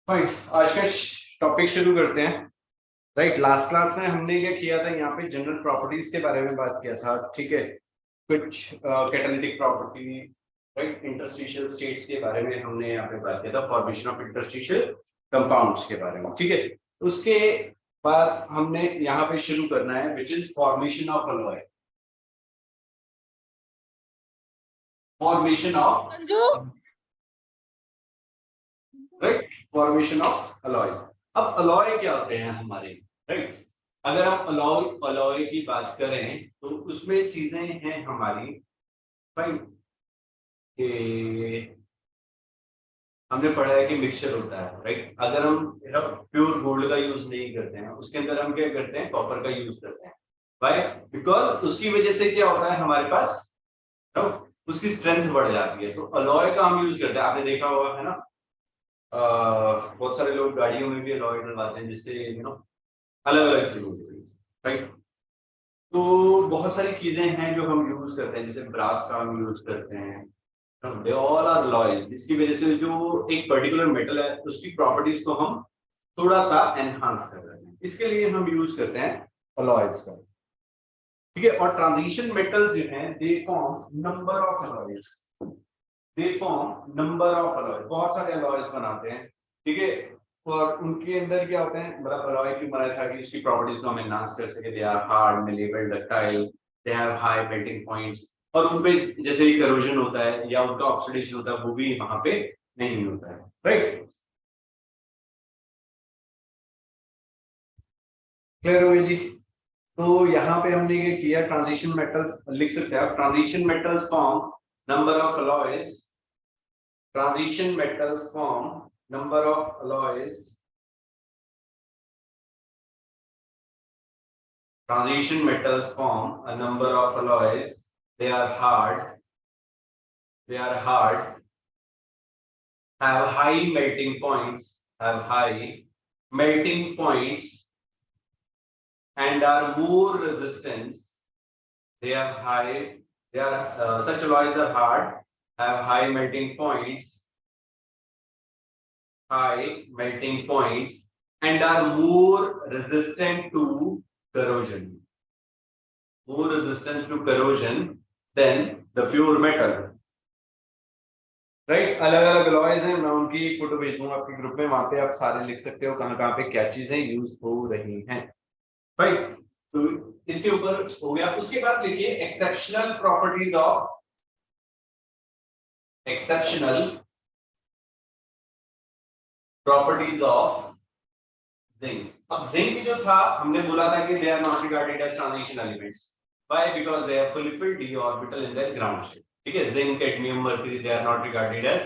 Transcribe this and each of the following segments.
Right, आज का topic शुरू करते हैं। राइट, लास्ट क्लास में हमने क्या किया था, यहाँ पे जनरल प्रॉपर्टीज के बारे में बात किया था। ठीक है, कुछ catalytic property, right, interstitial states के बारे में हमने यहाँ पे बात किया था, फॉर्मेशन ऑफ इंटरस्टिशियल कंपाउंड्स के बारे में। ठीक है, उसके बाद हमने यहाँ पे शुरू करना है which is formation of alloy. Formation of, right, formation of alloys. अब अलॉय क्या होते हैं हमारे, राइट, अगर हम अलॉय अलॉय की बात करें तो उसमें चीजें हैं हमारी, राइट, हमने पढ़ा है कि मिक्सचर होता है। राइट, अगर हम प्योर गोल्ड का यूज नहीं करते हैं, उसके अंदर हम क्या करते हैं, कॉपर का यूज करते हैं। वाई? बिकॉज उसकी वजह से क्या होता है हमारे पास, उसकी स्ट्रेंथ बढ़ जाती है। तो अलॉय का हम यूज करते हैं, आपने देखा होगा, है ना। बहुत सारे लोग गाड़ियों में भी अलॉय डलवाते हैं, जिससे अलग अलग चीजों की, राइट। तो बहुत सारी चीजें हैं जो हम यूज करते हैं, जैसे ब्रास का हम यूज करते हैं। दे ऑल आर अलॉयज, जिसकी वजह से जो एक पर्टिकुलर मेटल है उसकी प्रॉपर्टीज को हम थोड़ा सा एनहांस कर रहे हैं, इसके लिए हम यूज करते हैं अलॉयज का। ठीक है, और ट्रांजिशन मेटल्स जो हैं they form number of alloys, they form number of alloy, बहुत सारे अलॉयज बनाते हैं। ठीक है, और उनके अंदर क्या होते हैं, मतलब अलॉय की बनाया था कि उसकी प्रॉपर्टीज को हम एनहांस कर सके। They are hard, malleable, ductile, they have high melting points, और उनपे जैसे ही करोजन होता है या उनका ऑक्सीडेशन होता है वो भी वहां पे नहीं होता है। राइट, क्लियर हो गया जी। तो यहाँ पे हमने ये किया, ट्रांजिशन मेटल्स लिख सकते हैं आप, transition metals form number of alloys, transition metals form number of alloys, transition metals form a number of alloys, they are hard, they are hard, have high melting points, have high melting points, and are more resistant. They are high, they are such alloys are hard, have high melting points, high melting points, and are more resistant to corrosion, more resistant to corrosion than the pure metal. Right, अलग अलग alloys हैं, मैं उनकी photo भेज दूंगा आपके group में, वहां पे आप सारे लिख सकते हो कहां कहां पे क्या चीजें यूज हो रही हैं। राइट, तो इसके ऊपर हो गया। उसके बाद लिखिए exceptional properties of, exceptional properties of zinc. अब जिंक जो था हमने बोला था कि they are not regarded as transition elements. Why? Because they have fully filled d orbital in their ground state. ठीक है, zinc, cadmium, mercury, they are not regarded as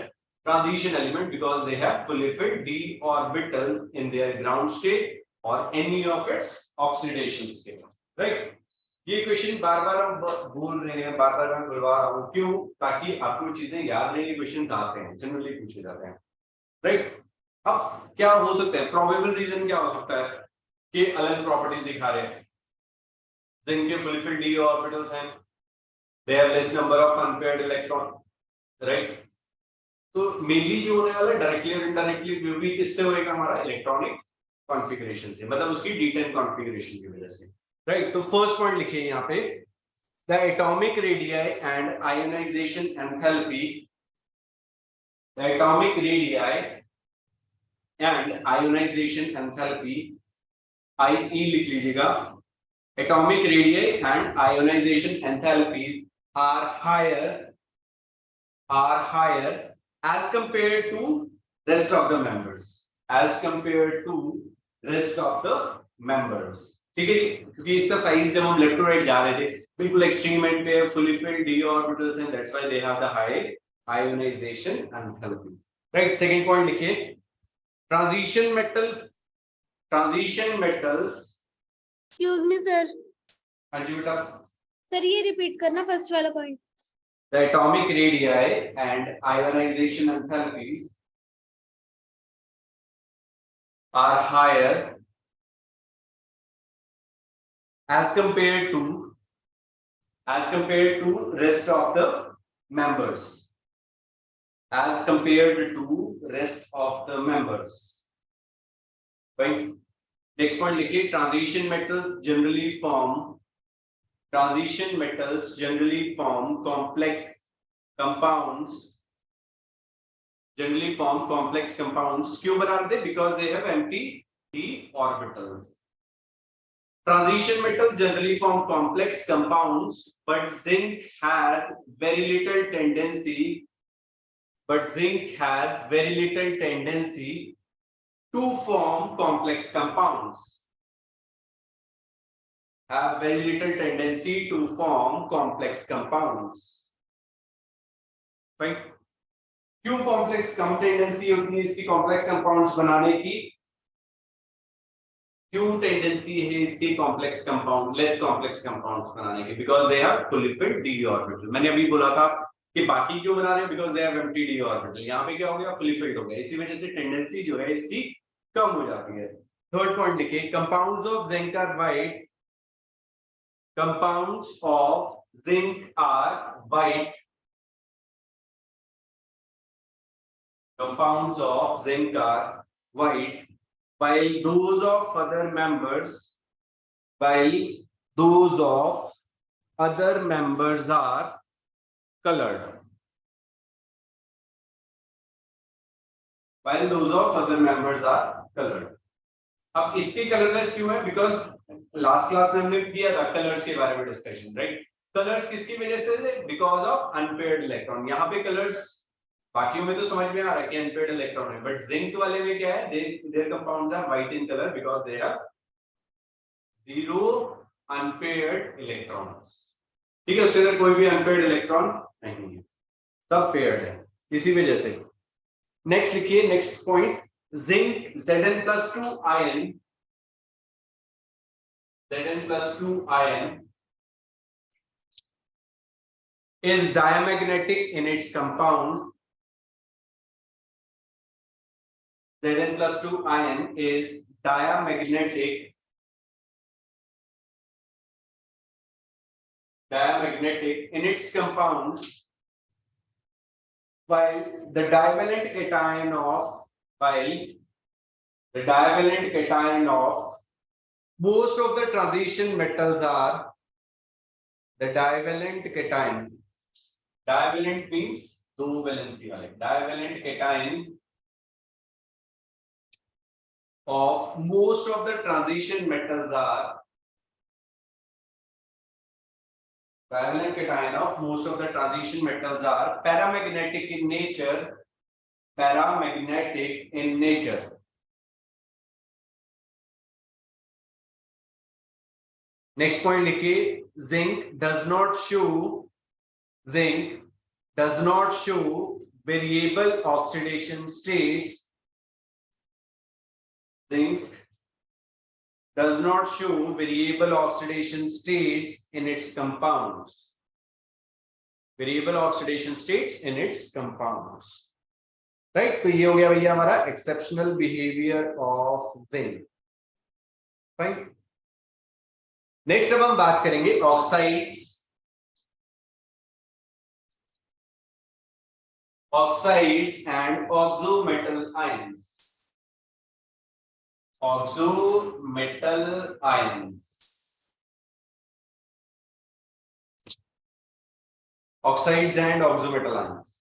transition element because they have fully filled d orbital in their ground state और any of its oxidation state. Right, ये question बार बार हम बोल रहे हैं, बार बार मैं बुलवा रहा हूं, क्यों? ताकि आपको चीजें याद रहेंगी, क्वेश्चन आते हैं, जनरली पूछे जाते हैं। राइट, अब क्या हो सकता है, प्रोबेबल रीजन क्या हो सकता है कि अलग प्रॉपर्टीज दिखा रहे हैं। जिंक के फुलफिल्ड d ऑर्बिटल्स हैं, they have less number of unpaired electron. Right, तो मेनली जो होने वाला है डायरेक्टली और इनडायरेक्टली वो भी किससे होएगा, हमारा इलेक्ट्रॉनिक कॉन्फ़िगरेशन से, मतलब उसकी d10 कॉन्फ़िगरेशन की वजह से। राइट, तो फर्स्ट पॉइंट लिखिए यहाँ पे, the atomic radii and ionization enthalpy, the atomic radii and ionization enthalpy, IE लिख लीजिएगा, atomic radii and ionization enthalpies are higher as compared to rest of the members, as compared to rest of the members। ठीक है, क्योंकि इसका size जब हम left to right जा रहे थे बिल्कुल एक्सट्रीम एंड पे fully filled d orbitals and that's why they have the high ionisation enthalpies. Right, second point लिखिए, transition metals, transition metals, excuse me sir. हाँ जी बेटा। सर ये रिपीट करना फर्स्ट वाला point. The atomic radii and ionization enthalpies are higher as compared to rest of the members, as compared to rest of the members। Fine. Next point लिखिए, transition metals generally form complex compounds. क्यों बना रहे थे? Because they have empty d orbitals. Transition metals generally form complex compounds, but zinc has very little tendency to form complex compounds. Right? क्यों complex कम tendency होती है इसकी complex compounds बनाने की? क्यों टेंडेंसी है इसकी complex compound, less complex compounds बनाने की? Because they have fully filled d orbital. मैंने अभी बोला था कि बाकी क्यों बना रहे हैं? Because they have empty d orbital. यहाँ पे क्या हो गया? फुली फिल्ड हो गया. इसी वजह से टेंडेंसी जो है इसकी कम हो जाती है. थर्ड पॉइंट लिखिए, compounds of zinc are white. Compounds of zinc are white. While those of other members are colored. अब इसके कलरलेस क्यों है? बिकॉज लास्ट क्लास में हमने किया था कलर्स के बारे में डिस्कशन, राइट? कलर्स किसकी वजह से? Because of unpaired electron. यहाँ पे कलर्स बाकियों में तो समझ में आ रहा है कि अनपेयर्ड इलेक्ट्रॉन है, बट जिंक वाले में क्या है? Their compounds are white in colour because they have zero unpaired electrons. ठीक है, उसके अंदर कोई भी अनपेयर्ड इलेक्ट्रॉन नहीं है, सब पेयर्ड है, इसी वजह से. नेक्स्ट लिखिए, next point, zinc Zn+2 ion is diamagnetic in its compound. Zn+2 ion is diamagnetic in its compound, while the divalent cation of most of the transition metals are divalent means दो valency वाले. divalent cation of most of the transition metals are paramagnetic in nature. Next point लिखिए, zinc does not show variable oxidation states. Zinc does not show variable oxidation states in its compounds. Right? तो ये हो गया भैया हमारा exceptional behavior of zinc. Fine. Next अब हम बात करेंगे oxides and oxometal ions. Oxides and oxometal ions.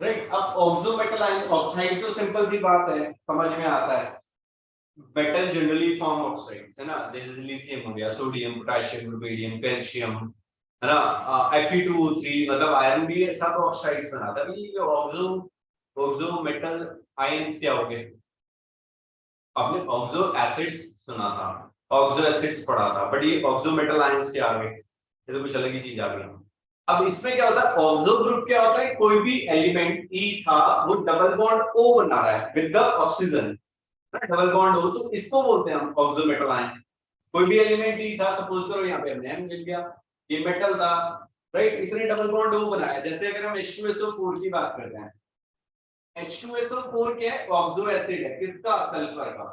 Right, अब ऑक्सोमेटल आयन, ऑक्साइड तो सिंपल सी बात है, समझ में आता है. मेटल जनरली फॉर्म ऑक्साइड्स है ना, जैसे लिथियम हो गया, सोडियम, पोटेशियम, रुबिडियम, कैल्शियम, है ना, Fe2O3, मतलब आयरन भी सब ऑक्साइड्स बनाता है. ये ऑक्सोमेटल आयंस क्या हो गए? आपने ऑक्सो एसिड्स सुना था, ऑक्सो एसिड्स पढ़ा था, बट ये ऑक्सोमेटल आयंस क्या आ गए? ये तो कुछ अलग ही चीज आ गई. अब इसमें क्या होता है? ऑक्सो ग्रुप क्या होता है? कोई भी एलिमेंट E था, वो डबल बॉन्ड O बना रहा है with the oxygen. Double bond O, तो इसको बोलते हैं हम ऑक्सोमेटल आयन. कोई भी एलिमेंट E था, सपोज करो यहाँ पे हमने M लिख लिया, ये मेटल था, राइट, इसने डबल बॉन्ड O बनाया. जैसे अगर हम H2SO4 की बात करते हैं, H2SO4 क्या है? ऑक्सो एसिड है. किसका? सल्फर का.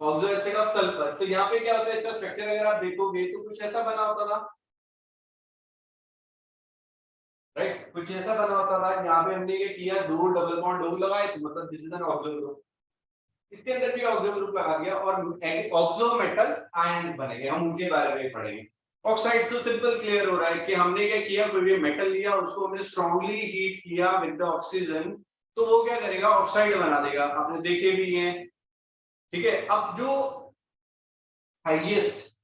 Oxo acid of sulphur. तो यहाँ पे क्या होता है, इसका स्ट्रक्चर अगर आप देखोगे तो कुछ ऐसा बना होता था, राइट, कुछ ऐसा बना होता था। यहाँ पे हमने ये किया, दो डबल बॉन्ड दो लगाए, तो मतलब this is an oxo group. इसके अंदर भी ऑक्सो ग्रुप लगा दिया और ऑक्सो मेटल आयंस बनेंगे, हम उनके बारे में पढ़ेंगे। ऑक्साइड्स तो सिंपल क्लियर हो रहा है कि हमने क्या किया, कोई भी मेटल लिया, उसको हमने स्ट्रांगली हीट किया विद द ऑक्सीजन, तो वो क्या करेगा, ऑक्साइड बना देगा। आपने देखे भी हैं, ठीक है। अब जो हाईएस्ट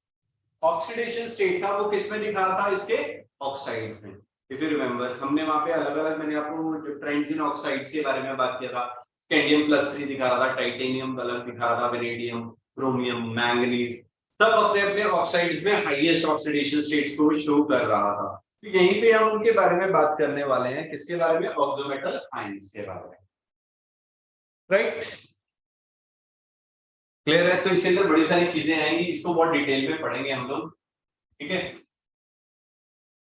ऑक्सीडेशन स्टेट था वो किस में दिखा था, इसके ऑक्साइड्स में। इफ यू रिमेंबर, हमने वहां पे अलग अलग, मैंने आपको ट्रेंड्स इन ऑक्साइड्स के बारे में बात किया था। स्कैंडियम +3 दिखा रहा था, टाइटेनियम अलग दिखा रहा था, वेनेडियम, क्रोमियम, मैंगनीज, सब अपने अपने ऑक्साइड्स में हाईएस्ट ऑक्सीडेशन स्टेट्स को शो कर रहा था। तो यहीं पे हम उनके बारे में बात करने वाले हैं, किसके बारे में, ऑक्सोमेटल आयंस के बारे में, राइट। क्लियर है। तो इसके अंदर बड़ी सारी चीजें आएंगी, इसको बहुत डिटेल में पढ़ेंगे हम लोग, ठीक है।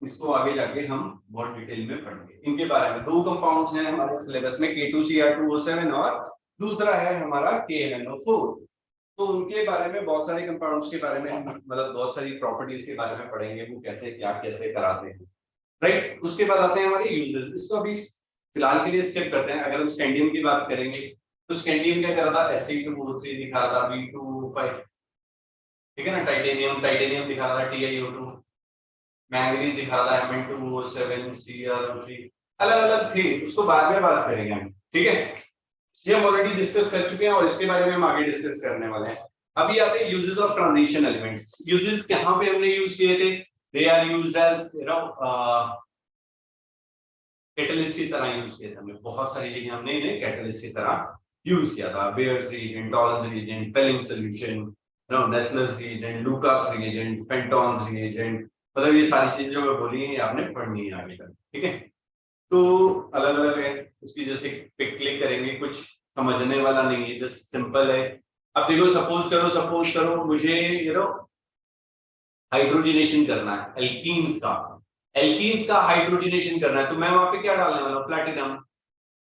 इसको आगे जाके हम बहुत डिटेल में पढ़ेंगे। इनके बारे में दो कंपाउंड्स हैं हमारे सिलेबस में, K2Cr2O7 और दूसरा है हमारा KMnO4। तो उनके बारे में बहुत सारे कंपाउंड्स के बारे में, मतलब बहुत सारी प्रॉपर्टीज के बारे में पढ़ेंगे, वो कैसे क्या कैसे कराते हैं, राइट। उसके बाद आते हैं हमारे यूजेस। इसको अभी फिलहाल के लिए स्किप करते हैं। अगर हम स्कैंडियम की बात करेंगे तो स्कैंडियम क्या कर रहा था, Fe2O3 दिखा रहा था, B2O5, ठीक है ना। टाइटेनियम दिखा रहा था, TiO2, मैंगनीज दिखा रहा है, Mn2O7, Cr3, अलग अलग थे, उसको बाद में बात करेंगे हम, ठीक है। ये हम ऑलरेडी डिस्कस कर चुके हैं और इसके बारे में हम आगे डिस्कस करने वाले हैं। अभी आते हैं uses of transition elements. Uses कहां पे हमने यूज किए थे, they are used as catalyst की तरह यूज किए थे हमने, बहुत सारी जगह हमने इन्हें कैटलिस्ट की तरह यूज किया था। Baeyer's reagent, Tollens reagent, Fehling solution, Nessler's reagent, Lucas reagent, Fenton's reagent, मतलब ये सारी चीजें जो मैं बोली है आपने पढ़नी है आगे तक, ठीक है। तो अलग अलग है, उसकी जैसे पिक क्लिक करेंगे, कुछ समझने वाला नहीं है, जस्ट सिंपल है। अब देखो, सपोज करो मुझे हाइड्रोजनेशन करना है एल्कीन्स का हाइड्रोजनेशन करना है, तो मैं वहां पे क्या डालने वाला हूँ, प्लैटिनम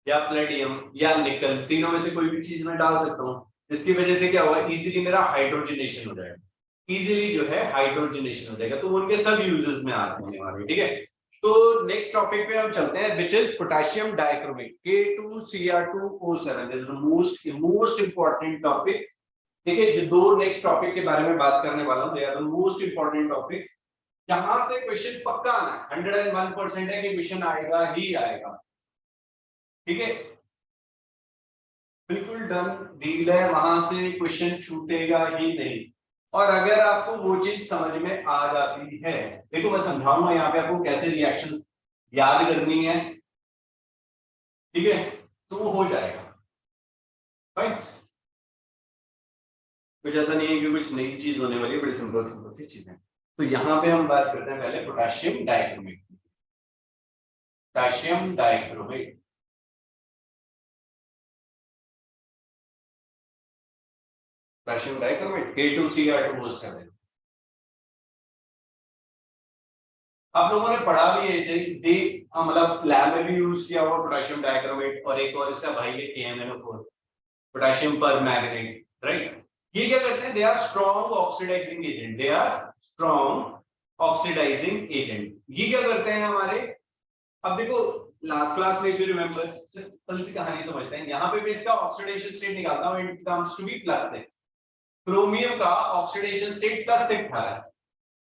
या प्लेटियम या निकल, तीनों में से कोई भी चीज मैं डाल सकता हूँ। इसकी वजह से क्या होगा, इजीली मेरा हाइड्रोजनेशन हो जाएगा, इजीली जो है हाइड्रोजनेशन हो जाएगा। तो उनके सब यूजेस में आते हैं हमारे, ठीक है। तो नेक्स्ट टॉपिक पे हम चलते हैं, which is potassium dichromate, K2Cr2O7। This is the most important topic, ठीक है। जो दो नेक्स्ट टॉपिक के बारे में बात करने वाला हूं, they are the most important topic, जहां से क्वेश्चन पक्का आना है, 101% है कि क्वेश्चन आएगा ही आएगा, ठीक है। बिल्कुल डन डील है, वहां से क्वेश्चन छूटेगा ही नहीं। और अगर आपको वो चीज समझ में आ जाती है, देखो मैं समझाऊंगा यहाँ पे आपको कैसे रिएक्शंस याद करनी है, ठीक है, तो वो हो जाएगा, फाइन। कुछ ऐसा नहीं है कि कुछ नई चीज होने वाली है, बड़ी सिंपल सिंपल सी चीजें। तो यहाँ पे हम बात करते हैं पहले potassium dichromate. Potassium dichromate, potassium dichromate K2Cr2O7। आप लोगों ने पढ़ा भी है इसे, मतलब लैब में भी यूज किया हुआ पोटेशियम डाइक्रोमेट, और एक और इसका भाई है KMnO4, पोटेशियम पर मैग्नेट, राइट। ये क्या करते हैं, they are strong oxidising agent, they are strong oxidising agent. ये क्या करते हैं हमारे, अब देखो लास्ट क्लास में, इफ यू रिमेंबर, सिंपल सी कहानी समझते हैं। यहाँ पे भी इसका ऑक्सीडेशन स्टेट निकालता हूं, it comes to be +6। Chromium का ऑक्सीडेशन स्टेट +6 था,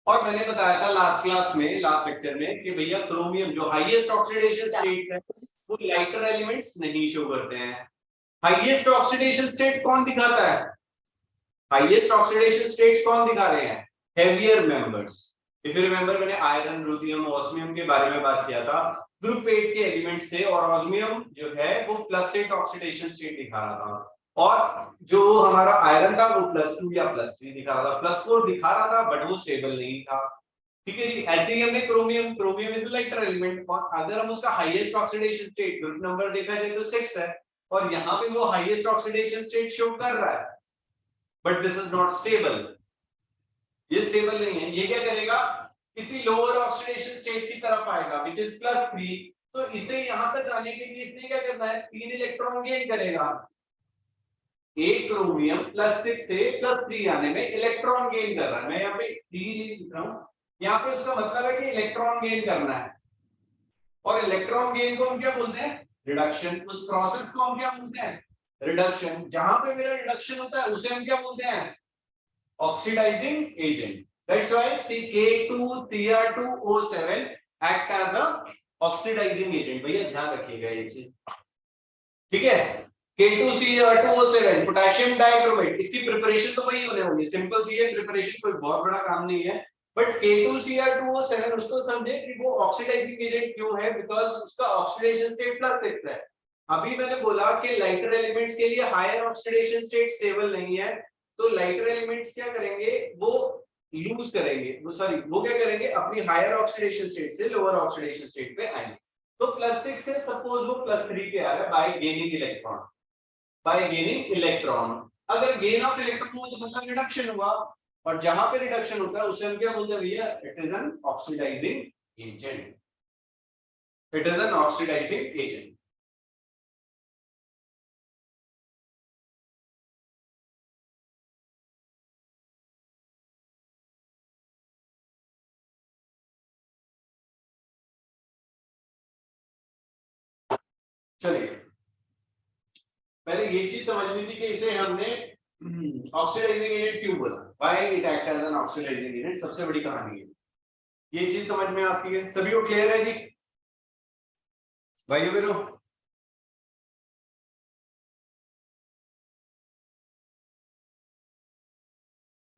और मैंने बताया था लास्ट क्लास में, लास्ट लेक्चर में, कि भैया क्रोमियम जो हाईएस्ट ऑक्सीडेशन स्टेट है, वो लाइटर एलिमेंट्स नहीं शो करते हैं। हाईएस्ट ऑक्सीडेशन स्टेट कौन दिखाता है, हाईएस्ट ऑक्सीडेशन स्टेट्स कौन दिखा रहे हैं, heavier members. If you remember, मैंने आयरन, रुथियम, ऑस्मियम के बारे में बात किया था, ग्रुप 8 के एलिमेंट्स थे, और ऑस्मियम जो है वो +8 ऑक्सीडेशन स्टेट दिखा रहा था, और जो हमारा आयरन था वो +2 या +3 दिखा रहा था, +4 दिखा रहा था, बट वो स्टेबल नहीं था, ठीक है जी। ऐसे ही हमने क्रोमियम इज लाइटर एलिमेंट, और अगर हम उसका highest oxidation state group number देखा जाए तो 6 है, और यहाँ पे वो हाईएस्ट ऑक्सीडेशन स्टेट शो कर रहा है, but this is not stable, ये स्टेबल नहीं है। ये क्या करेगा, किसी लोअर ऑक्सीडेशन स्टेट की तरफ आएगा, व्हिच इज +3। तो इसे यहां तक आने के लिए इसने क्या करना है, 3 इलेक्ट्रॉन गेन करेगा, एक क्रोमियम +6 से +3 आने में इलेक्ट्रॉन गेन कर रहा है। मैं यहाँ पे डी लिख रहा हूँ, यहाँ पे उसका मतलब है कि इलेक्ट्रॉन गेन करना है। और इलेक्ट्रॉन गेन को हम क्या बोलते हैं? रिडक्शन। उस प्रोसेस को हम क्या बोलते हैं? रिडक्शन। जहां पे मेरा रिडक्शन होता है उसे हम क्या बोलते हैं? Oxidising agent. That's why K2Cr2O7 act as a oxidising agent. भैया ध्यान रखिएगा ये चीज, ठीक है? K2Cr2O7 पोटेशियम डाइक्रोमेट, इसकी प्रिपरेशन तो वही होने वाली है, सिंपल सी है प्रिपरेशन, कोई बहुत बड़ा काम नहीं है। बट K2Cr2O7 उसको समझे कि वो ऑक्सीडाइजिंग एजेंट क्यों है, बिकॉज उसका ऑक्सीडेशन स्टेट +6 है। अभी मैंने बोला कि लाइटर एलिमेंट्स के लिए हायर ऑक्सीडेशन स्टेट स्टेबल नहीं है, तो लाइटर एलिमेंट्स क्या करेंगे? वो यूज करेंगे, वो क्या करेंगे? अपनी हायर ऑक्सीडेशन स्टेट से लोअर ऑक्सीडेशन स्टेट पे आएंगे। तो +6 से सपोज वो +3 पे आ रहा है bye gaining electron, bye gaining electron. अगर गेन ऑफ इलेक्ट्रॉन हुआ तो मतलब रिडक्शन हुआ, और जहां पे रिडक्शन होता है उसे हम क्या बोलते हैं भैया? It is an oxidising agent. It is an oxidising agent. चलिए, पहले ये चीज समझनी थी कि इसे हमने ऑक्सीडाइजिंग एजेंट क्यों बोला, why it act as an oxidising agent, सबसे बड़ी कहानी है। ये चीज समझ में आती है? सभी को क्लियर है जी भाइयों बहनों?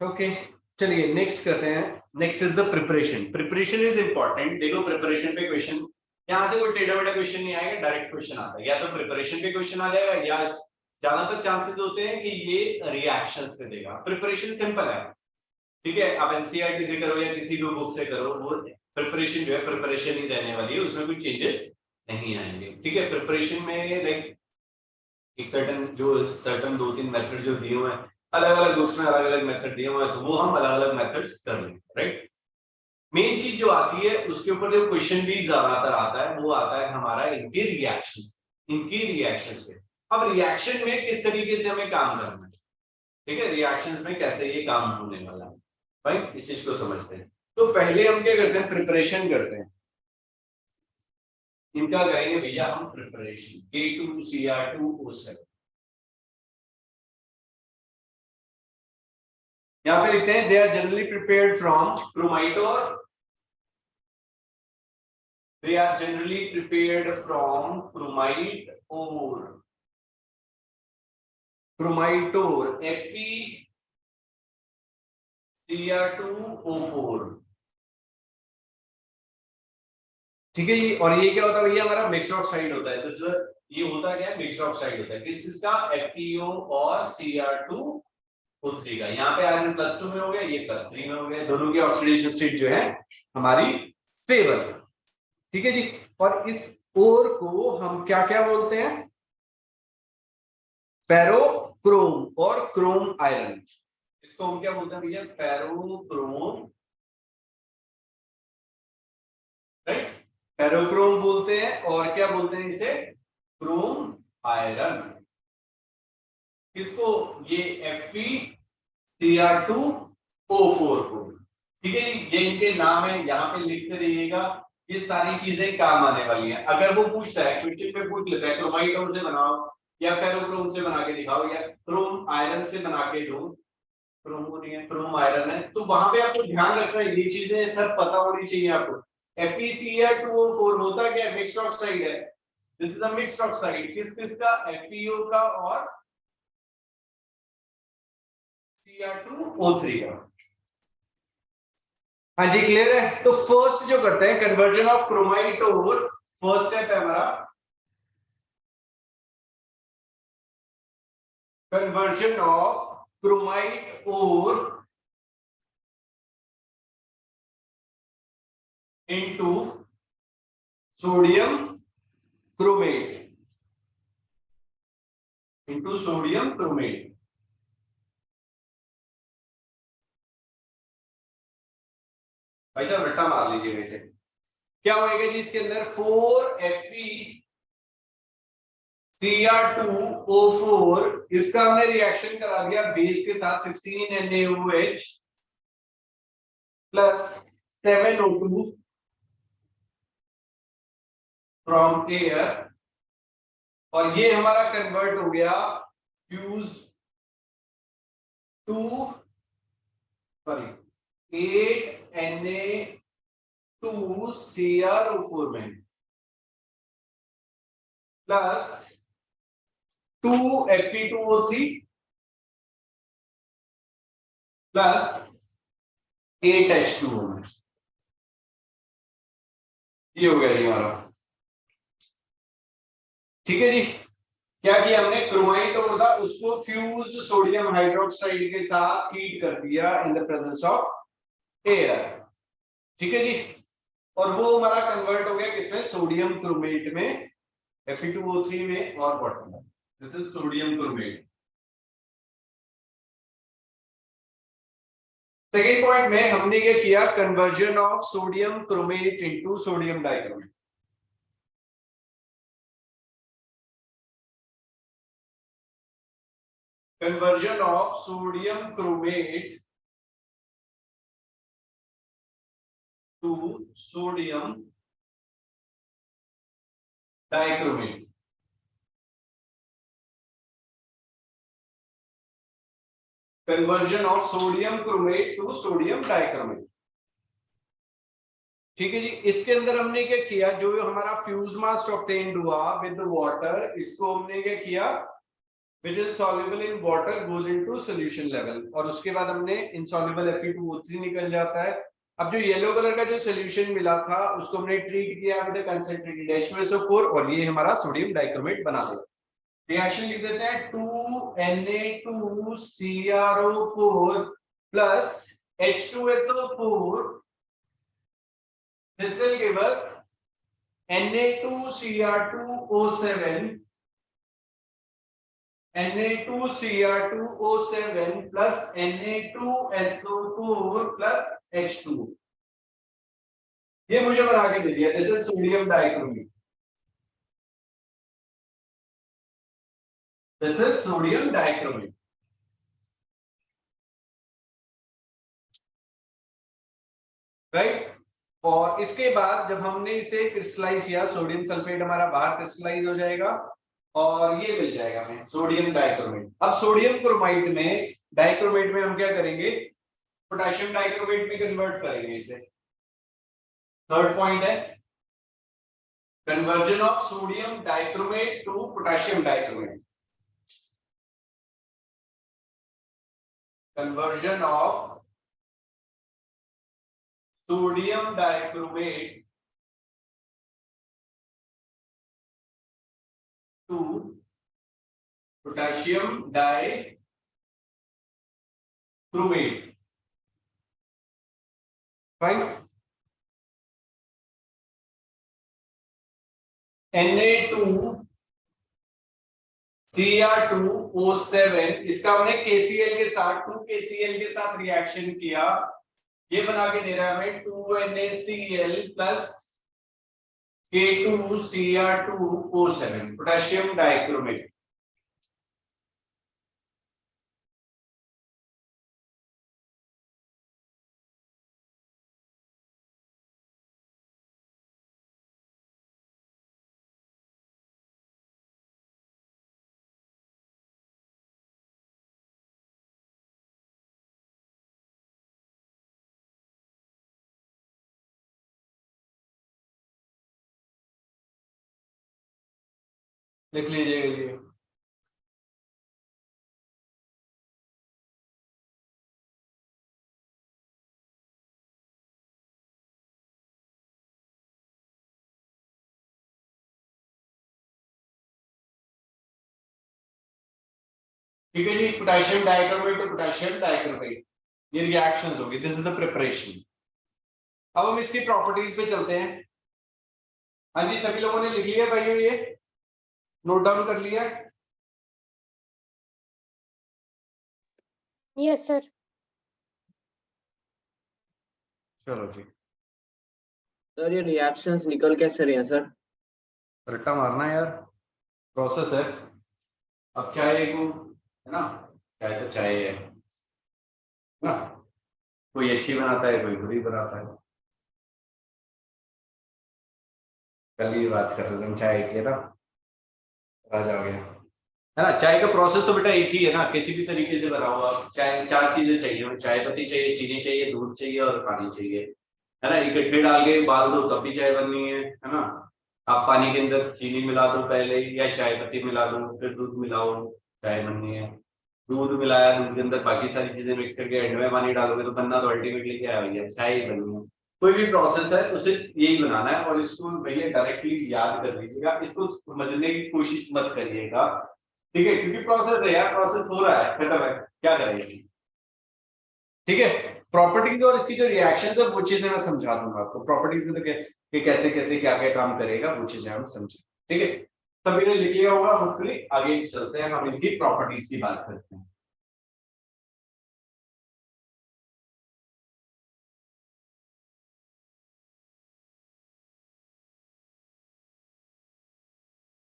ओके, चलिए नेक्स्ट करते हैं। Next is the preparation. Preparation is important. देखो प्रिपरेशन पे क्वेश्चन, यहाँ से कोई टेढ़ा मेढ़ा क्वेश्चन नहीं आएगा, डायरेक्ट क्वेश्चन आता है। या तो प्रिपरेशन पे क्वेश्चन आ जाएगा, या ज्यादातर चांसेस होते हैं कि ये रिएक्शंस पे देगा। प्रिपरेशन सिंपल है, ठीक है? आप एनसीईआरटी से करो या किसी भी बुक से करो, वो प्रिपरेशन जो है प्रिपरेशन ही रहने वाली है, उसमें कोई चेंजेस नहीं आएंगे, ठीक है? प्रिपरेशन में लाइक एक सर्टन 2-3 मेथड जो दिए हुए हैं, अलग अलग बुक्स में अलग अलग मेथड दिए हुए हैं, तो वो हम अलग अलग मेथड्स कर लेंगे, राइट? मेन चीज जो आती है उसके ऊपर जो क्वेश्चन भी ज्यादातर आता है वो आता है हमारा इनके रिएक्शन पे। अब रिएक्शन में किस तरीके से हमें काम करना है, ठीक है? रिएक्शंस में कैसे ये काम होने वाला है, भाई इस चीज को समझते हैं। तो पहले हम क्या करते हैं? प्रिपरेशन करते हैं। इनका करेंगे भैया हम प्रिपरेशन। K2Cr2O7, यहाँ पे लिखते हैं they are generally prepared from chromite और they are generally prepared from chromite ore, FeCr2O4, ठीक है जी। और ये क्या होता है भैया? हमारा मिक्स्ड ऑक्साइड होता है। तो ये होता क्या है? मिक्स्ड ऑक्साइड होता है। किस किसका? FeO और Cr2O3 का। यहाँ पे आयरन +2 में हो गया, ये +3 में हो गया, दोनों की ऑक्सीडेशन स्टेट जो है हमारी स्टेबल, ठीक है जी। और इस ओर को हम क्या क्या बोलते हैं? फेरोक्रोम और क्रोम आयरन। इसको हम क्या बोलते हैं भैया? Ferrochrome, right? फेरोक्रोम बोलते हैं, और क्या बोलते हैं इसे? Chrome iron. किसको? ये FeCr2O4 को, ठीक है जी। ये इनके नाम है, यहाँ पे लिखते रहिएगा। ये सारी चीजें काम आने वाली हैं। अगर वो पूछता है, क्वेश्चन पे पूछ लेता है क्रोमाइट और से बनाओ या फेरोक्रोम से बना के दिखाओ या क्रोम आयरन से बना के दो, क्रोम नहीं है, क्रोम आयरन है, तो वहां पे आपको ध्यान रखना है, ये चीजें सब पता होनी चाहिए आपको। FeCr2O4 होता क्या है? मिक्स्ड ऑक्साइड है। This is a mixed oxide. किस किस का? FeO का और Cr2O3 का। हाँ जी, क्लियर है? तो फर्स्ट जो करते हैं conversion of chromite ore, first step है हमारा conversion of chromite ore into sodium chromate, into sodium chromate. भाई साहब रट्टा मार लीजिए वैसे। क्या होएगा जी इसके अंदर? 4Fe Cr2O4, इसका हमने रिएक्शन करा दिया बेस के साथ 16 NaOH plus 7O2 from air, और ये हमारा कन्वर्ट हो गया फ्यूज टू 8Na2Cr4 में प्लस 2Fe2O3 प्लस 8H2O में। ये हो गया जी हमारा। ठीक है जी, क्या किया हमने, क्रोमाइट और था उसको फ्यूज्ड सोडियम हाइड्रोक्साइड के साथ हीट कर दिया in the presence of air. ठीक है जी, और वो हमारा कन्वर्ट हो गया किसमें, सोडियम क्रोमेट में, Fe2O3 में और वाटर में। This is sodium chromate. Second point में हमने क्या किया, conversion of sodium chromate into sodium dichromate. Conversion of sodium chromate to sodium dichromate. Conversion of sodium chromate to sodium dichromate. ठीक है जी, इसके अंदर हमने क्या किया, जो हमारा फ्यूज मास ऑब्टेन्ड हुआ विद वाटर, इसको हमने क्या किया, which is soluble in water goes into solution level, और उसके बाद हमने insoluble Fe2O3 निकल जाता है। अब जो येलो कलर का जो सोल्यूशन मिला था उसको हमने ट्रीट किया विद कंसंट्रेटेड H2SO4, और ये हमारा सोडियम डाइक्रोमेट बना देगा। रिएक्शन लिख देते हैं, 2Na2CrO4 plus H2SO4, this will give us Na2Cr2O7 Na2Cr2O7 plus Na2SO4 plus H2O, ये मुझे बना के दे दिया। This is sodium dichromate, this is sodium dichromate, right. और इसके बाद जब हमने इसे क्रिस्टलाइज किया, सोडियम सल्फेट हमारा बाहर क्रिस्टलाइज हो जाएगा और ये मिल जाएगा हमें सोडियम डाइक्रोमेट। अब सोडियम क्रोमाइट में, डाइक्रोमेट में हम क्या करेंगे, पोटेशियम डाइक्रोमेट में कन्वर्ट करेंगे इसे। थर्ड पॉइंट है conversion of sodium dichromate to potassium dichromate. Conversion of sodium dichromate to potassium dichromate, fine. Na2Cr2O7, इसका हमने KCl के साथ, 2KCl के साथ रिएक्शन किया, ये बना के दे रहा है हमें 2NaCl plus K2Cr2O7 potassium dichromate. लिख लीजिएगा ये, ठीक है जी। Potassium dichromate to potassium dichromate, ये रिएक्शंस होगी, दिस इज द प्रिपरेशन। अब हम इसकी प्रॉपर्टीज पे चलते हैं। हाँ जी, सभी लोगों ने लिख लिया भाइयों, ये नोट डाउन कर लिया? Yes sir. चलो जी, सर ये रिएक्शंस निकल कैसे रहे हैं सर? रट्टा मारना यार, प्रोसेस है। अब चाय को है ना, चाय तो चाय है ना, कोई अच्छी बनाता है कोई बुरी बनाता है। कल ही बात कर रहे थे हम चाय की, है ना, आ जाओगे है ना। चाय का प्रोसेस तो बेटा एक ही है ना, किसी भी तरीके से बनाओ आप चाय। चार चीजें चाहिए, चाय पत्ती चाहिए, चीनी चाहिए, दूध चाहिए और पानी चाहिए, है ना। इकट्ठे डाल के उबाल दो तब भी चाय बननी है ना। आप पानी के अंदर चीनी मिला दो पहले, या चाय पत्ती मिला दो, फिर दूध मिलाओ, चाय बननी है। दूध मिलाया, दूध के अंदर बाकी सारी चीजें मिक्स करके एंड में पानी डालोगे तो बनना तो अल्टीमेटली क्या है भैया, चाय ही बननी है। कोई भी प्रोसेस है उसे यही बनाना है, और इसको भैया डायरेक्टली याद कर लीजिएगा, इसको समझने की कोशिश मत करिएगा, ठीक है, क्योंकि प्रोसेस है यार, प्रोसेस हो रहा है, खत्म है, क्या करेंगे, ठीक है। प्रॉपर्टीज और इसकी जो रिएक्शन है वो चीजें मैं समझा दूंगा आपको। प्रॉपर्टीज में तो कि कैसे कैसे क्या क्या काम करेगा वो चीजें हम समझे, ठीक है। सभी ने लिख लिया होगा होपफुली। आगे चलते हैं, हम इनकी प्रॉपर्टीज की बात करते हैं।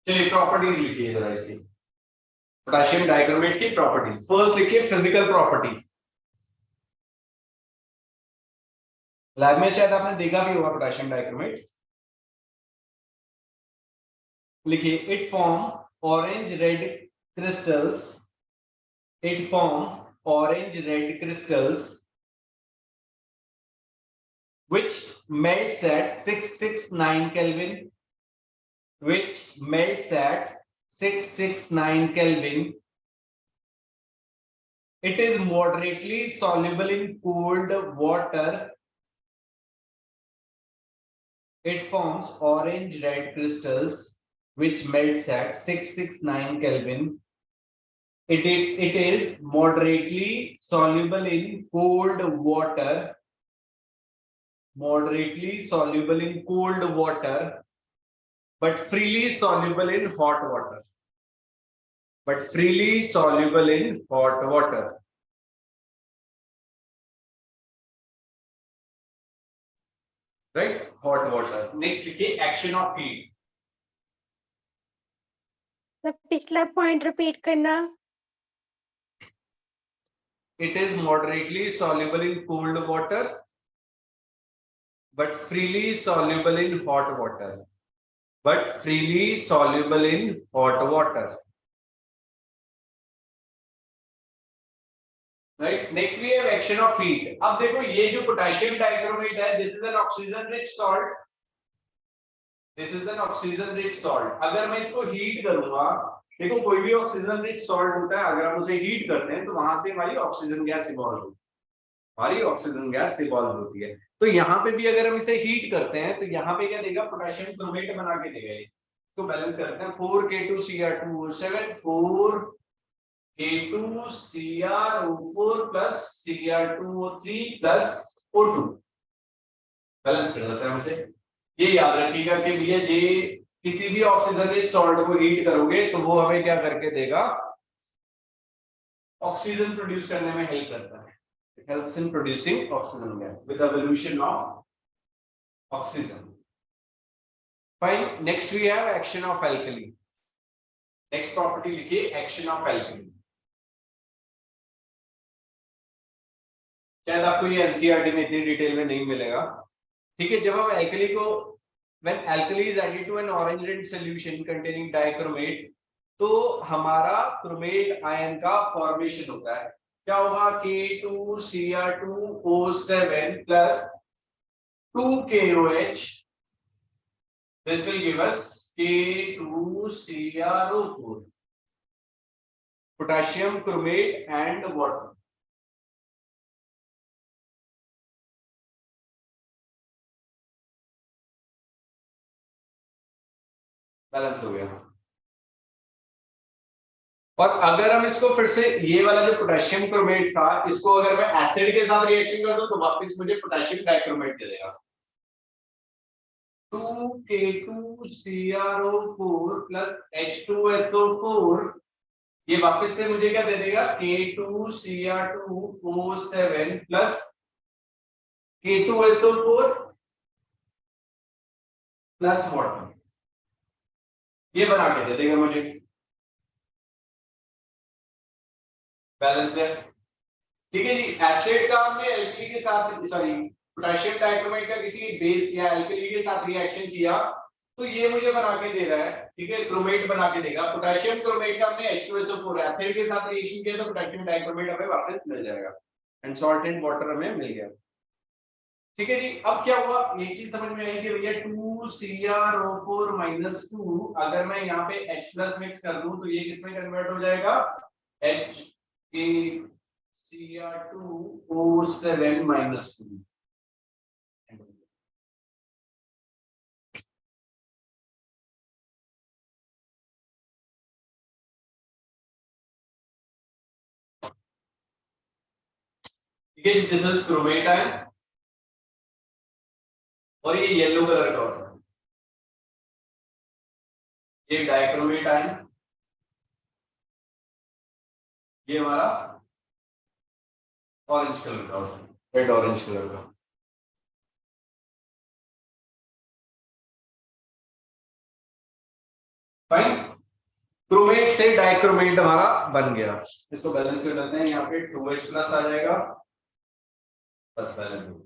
चलिए प्रॉपर्टीज लिखिए जरा इसकी, पोटेशियम डाइक्रोमेट की प्रॉपर्टीज। फर्स्ट लिखिए फिजिकल प्रॉपर्टी। लैब में शायद आपने देखा भी होगा पोटेशियम डाइक्रोमेट। लिखिए it form orange red crystals, it form orange red crystals which melts at 669 Kelvin, which melts at 669 Kelvin. It is moderately soluble in cold water. It forms orange red crystals which melts at 669 Kelvin. It is moderately soluble in cold water. Moderately soluble in cold water, but freely soluble in hot water. But freely soluble in hot water. Right? Hot water. Next, लिखिए action of heat. Sir पिछला point repeat करना। It is moderately soluble in cold water, but freely soluble in hot water. But freely soluble in hot water. Right? Next we have action of heat. अब देखो ये जो potassium dichromate है, this is an oxygen rich salt. This is an oxygen rich salt. अगर मैं इसको heat करूंगा, देखो कोई भी ऑक्सीजन रिच सॉल्ट होता है, अगर हम उसे हीट करते हैं तो वहां से हमारी ऑक्सीजन गैस इवॉल्व होती है, हमारी ऑक्सीजन गैस इवॉल्व होती है। तो यहाँ पे भी अगर हम इसे हीट करते हैं तो यहाँ पे क्या देगा, पोटेशियम क्रोमेट बना के देगा ये। तो बैलेंस करते हैं, 4K2Cr2O7 4K2Cr O4 plus Cr2O3 plus O2, balance कर देते हैं हमसे। ये याद रखिएगा कि भैया ये किसी भी ऑक्सीजन रिच सॉल्ट को हीट करोगे तो वो हमें क्या करके देगा, ऑक्सीजन प्रोड्यूस करने में हेल्प करता है। It helps in producing oxygen gas with the evolution of oxygen. Fine. Next we have action of alkali. Next property लिखिए action of alkali. शायद आपको ये एनसीईआरटी में इतनी डिटेल में नहीं मिलेगा, ठीक है। जब हम alkali को when alkali is added to an orange red solution containing dichromate, तो हमारा क्रोमेट आयन का फॉर्मेशन होता है। क्या होगा, K2Cr2O7 plus 2KOH. This will give us K2Cr4, potassium chromate and water. Balance हो गया। और अगर हम इसको फिर से ये वाला जो पोटेशियम क्रोमेट था, इसको अगर मैं एसिड के साथ रिएक्शन कर दूं तो वापस मुझे पोटेशियम डाइक्रोमेट दे देगा। 2K2Cr4 प्लस H2SO4, ये वापस से मुझे क्या दे देगा, K2Cr2O7 plus K2SO4 plus water. ये बना के दे देगा मुझे, बैलेंस है। ठीक है जी, एसिड का हमने एल्कली के साथ, सॉरी पोटेशियम डाइक्रोमेट का किसी बेस या एल्कली के साथ रिएक्शन किया तो ये मुझे बना के दे रहा है। ठीक है, क्रोमेट बना के देगा। पोटेशियम क्रोमेट का हमने H2SO4 एसिड के साथ रिएक्शन किया तो पोटेशियम डाइक्रोमेट हमें वापस मिल जाएगा एंड सॉल्ट एंड वाटर हमें मिल गया। ठीक है जी, अब क्या हुआ ये चीज समझ में आई कि भैया 2CrO4 - 2 अगर मैं यहाँ पे H+ मिक्स कर दूं तो ये किसमें कन्वर्ट हो जाएगा, HACr2O7 - 2। ठीक है, दिस इज क्रोमेट आयन और ये येलो कलर का होता है, ये डाइक्रोमेट आयन, ये हमारा ऑरेंज कलर का होता है, रेड ऑरेंज कलर का। फाइन, क्रोमेट से डाइक्रोमेट हमारा बन गया। इसको बैलेंस कर लेते हैं, यहाँ पे 2H+ आ जाएगा, बस बैलेंस हो गया।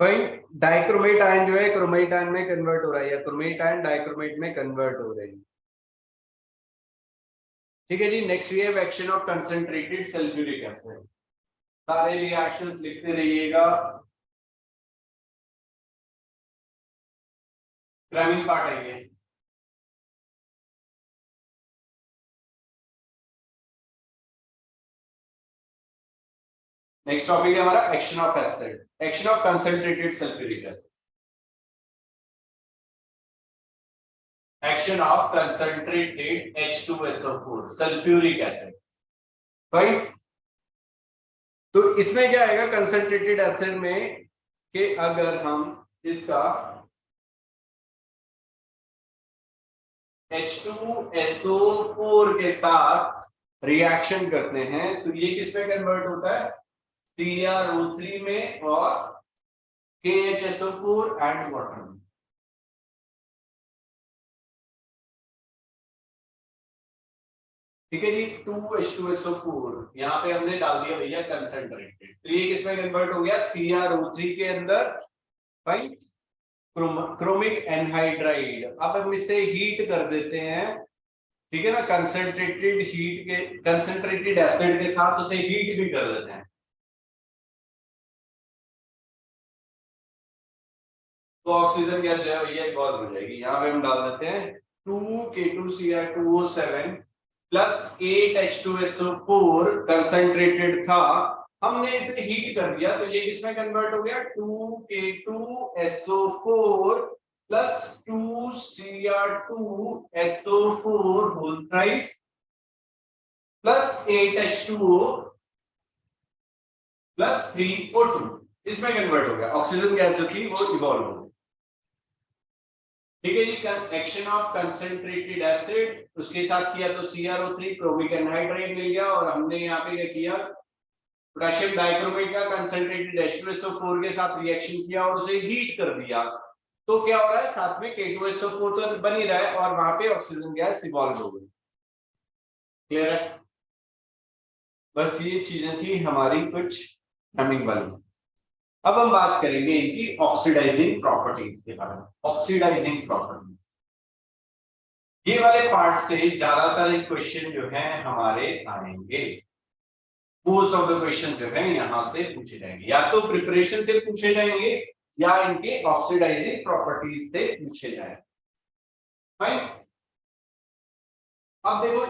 भाई डाइक्रोमेट आयन जो है क्रोमेट आयन में कन्वर्ट हो रहा है या क्रोमेट आयन डाइक्रोमेट में कन्वर्ट हो रहे हैं। ठीक है जी, next we have action of concentrated sulphuric acid. सारे रिएक्शंस लिखते रहिएगा। ग्रामीण पार्ट है ये। नेक्स्ट टॉपिक है हमारा action of acid, action of concentrated sulphuric acid. Action of concentrated H2SO4 sulphuric acid. Right, तो इसमें क्या आएगा कंसंट्रेटेड एसिड में कि अगर हम इसका H2SO4 के साथ रिएक्शन करते हैं तो ये किसमें कन्वर्ट होता है, CrO3 में और KHSO4 एंड वाटर में। ठीक है जी, 2H2SO4 यहाँ पे हमने डाल दिया भैया कंसंट्रेटेड, तो ये किसमें कन्वर्ट हो गया, CrO3 के अंदर। भाई क्रोमिक एनहाइड्राइड, अब हम इसे हीट कर देते हैं। ठीक है ना, कंसंट्रेटेड हीट के, कंसंट्रेटेड एसिड के साथ उसे हीट भी कर देते हैं तो ऑक्सीजन गैस जो है भैया बहुत हो जाएगी। यहाँ पे हम डाल देते हैं 2K2Cr2O7 प्लस 8H2SO4 कंसंट्रेटेड था, हमने इसे हीट कर दिया तो ये किसमें कन्वर्ट हो गया, 2K2SO4 plus 2Cr2SO4 whole thrice plus 8H2O plus 3O2, इसमें कन्वर्ट हो गया। ऑक्सीजन गैस जो थी वो इवॉल्व हो गई। ठीक है जी, एक्शन ऑफ कंसंट्रेटेड एसिड उसके साथ किया तो CrO3 क्रोमिक एनहाइड्राइड मिल गया और हमने यहाँ पे क्या किया, पोटेशियम डाइक्रोमेट का कंसंट्रेटेड H2SO4 के साथ रिएक्शन किया और उसे हीट कर दिया तो क्या हो रहा है, साथ में K2SO4 तो बन ही रहा है और वहां पे ऑक्सीजन गैस इवॉल्व हो गई। क्लियर है, बस ये चीजें थी हमारी कुछ नमिंग वाली। अब हम बात करेंगे इनकी ऑक्सीडाइजिंग प्रॉपर्टीज के बारे में। ऑक्सीडाइजिंग प्रॉपर्टीज, ये वाले पार्ट से ज्यादातर क्वेश्चन जो है हमारे आएंगे। मोस्ट ऑफ द क्वेश्चन जो है यहां से पूछे जाएंगे, या तो प्रिपरेशन से पूछे जाएंगे या इनके ऑक्सीडाइजिंग प्रॉपर्टीज से पूछे जाएंगे। फाइन, अब देखो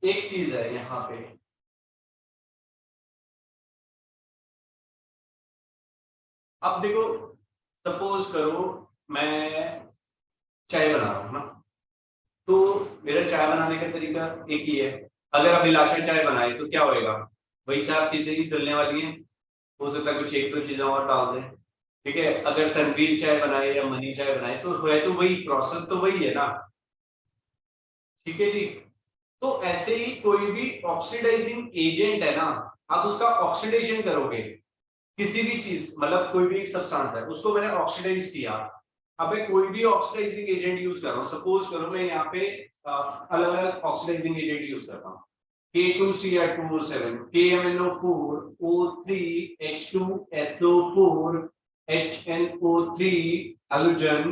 एक चीज है यहाँ पे, अब देखो सपोज करो मैं चाय बना रहा हूं ना, तो मेरा चाय बनाने का तरीका एक ही है। अगर अभिलाषा चाय बनाए तो क्या होएगा, वही 4 चीजें ही डलने वाली हैं, हो सकता है कुछ 1-2 चीजें और डाल दें। ठीक है, अगर तनवीर चाय बनाए या मनी चाय बनाए तो है तो वही प्रोसेस, तो वही है ना। ठीक है जी, तो ऐसे ही कोई भी ऑक्सीडाइजिंग एजेंट है ना, आप उसका ऑक्सीडेशन करोगे किसी भी चीज, मतलब कोई भी सब्सटेंस है उसको मैंने ऑक्सीडाइज किया अब मैं कोई भी ऑक्सीडाइजिंग एजेंट यूज कर रहा हूँ, सपोज करो मैं यहाँ पे अलग अलग ऑक्सीडाइजिंग एजेंट यूज करता हूँ, K2Cr2O7, KMnO4, O3, H2SO4, HNO3, halogen,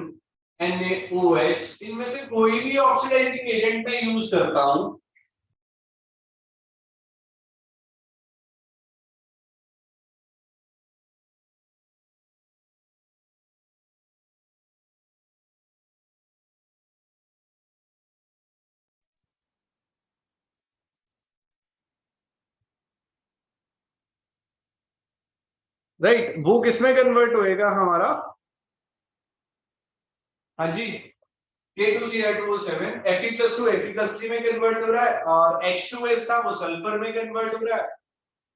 NaOH, इनमें से कोई भी ऑक्सीडाइजिंग एजेंट मैं यूज करता हूँ, राइट, वो किसमें कन्वर्ट होएगा हमारा, हाँ जी, K2Cr2O7 Fe+2 Fe+3 में कन्वर्ट हो रहा है, और H2S था वो सल्फर में कन्वर्ट हो रहा है।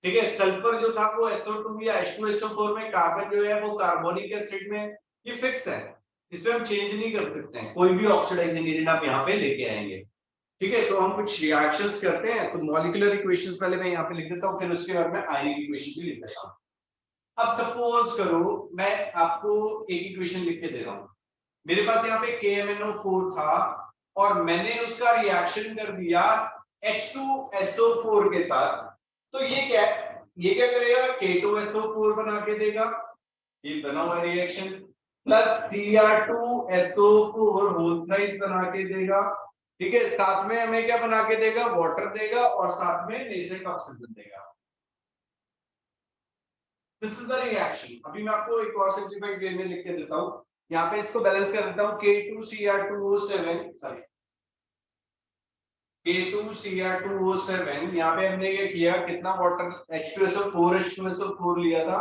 ठीक है, सल्फर जो था वो SO2 या H2SO4 में, कार्बन जो है वो कार्बोनिक एसिड में, ये फिक्स है, इसमें हम चेंज नहीं कर सकते हैं, कोई भी ऑक्सीडाइजिंग एजेंट आप यहाँ पे लेके आएंगे। ठीक है, तो हम कुछ रिएक्शंस करते हैं, तो मॉलिक्यूलर इक्वेशंस पहले मैं यहाँ पे लिख देता हूँ, फिर उसके बाद में आयनिक इक्वेशन भी लिख देता हूँ। अब सपोज करो मैं आपको एक इक्वेशन लिख के दे रहा हूँ, मेरे पास यहाँ पे KMnO4 था और मैंने उसका रिएक्शन कर दिया H2SO4 के साथ, तो ये क्या करेगा, K2SO4 बना के देगा, ये बना हुआ reaction, plus Cr2SO4 whole thrice बना के देगा। ठीक है, साथ में हमें क्या बना के देगा, वाटर देगा, और साथ में नेचुरल ऑक्सीजन देगा। This is the reaction. अभी मैं आपको एक और सिंपलीफाइड वे में लिख के देता हूँ, यहाँ पे इसको बैलेंस कर देता हूँ, K2Cr2O7 सॉरी K2Cr2O7, यहाँ पे हमने क्या किया, कितना वाटर, H2SO4 लिया था,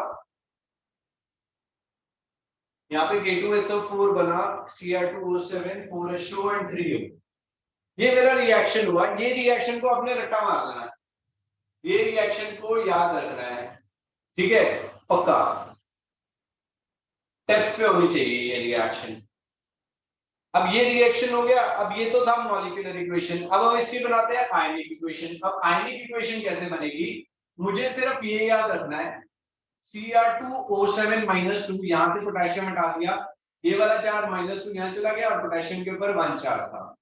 यहाँ पे K2SO4 बना, Cr2O7 4H2O and 3O, ये मेरा रिएक्शन हुआ। ये रिएक्शन को आपने रट्टा मार लेना है, ये रिएक्शन को याद रखना है, ठीक है, पक्का टेक्स्ट पे होनी चाहिए ये रिएक्शन। अब ये रिएक्शन हो गया, अब ये तो था मॉलिक्यूलर इक्वेशन, अब हम इसकी बनाते हैं आयनिक इक्वेशन। अब आयनिक इक्वेशन कैसे बनेगी, मुझे सिर्फ ये याद रखना है, Cr2O7 -2, यहाँ से पोटेशियम हटा दिया, ये वाला चार्ज -2 यहाँ चला गया, और पोटेशियम के ऊपर 1 चार्ज था,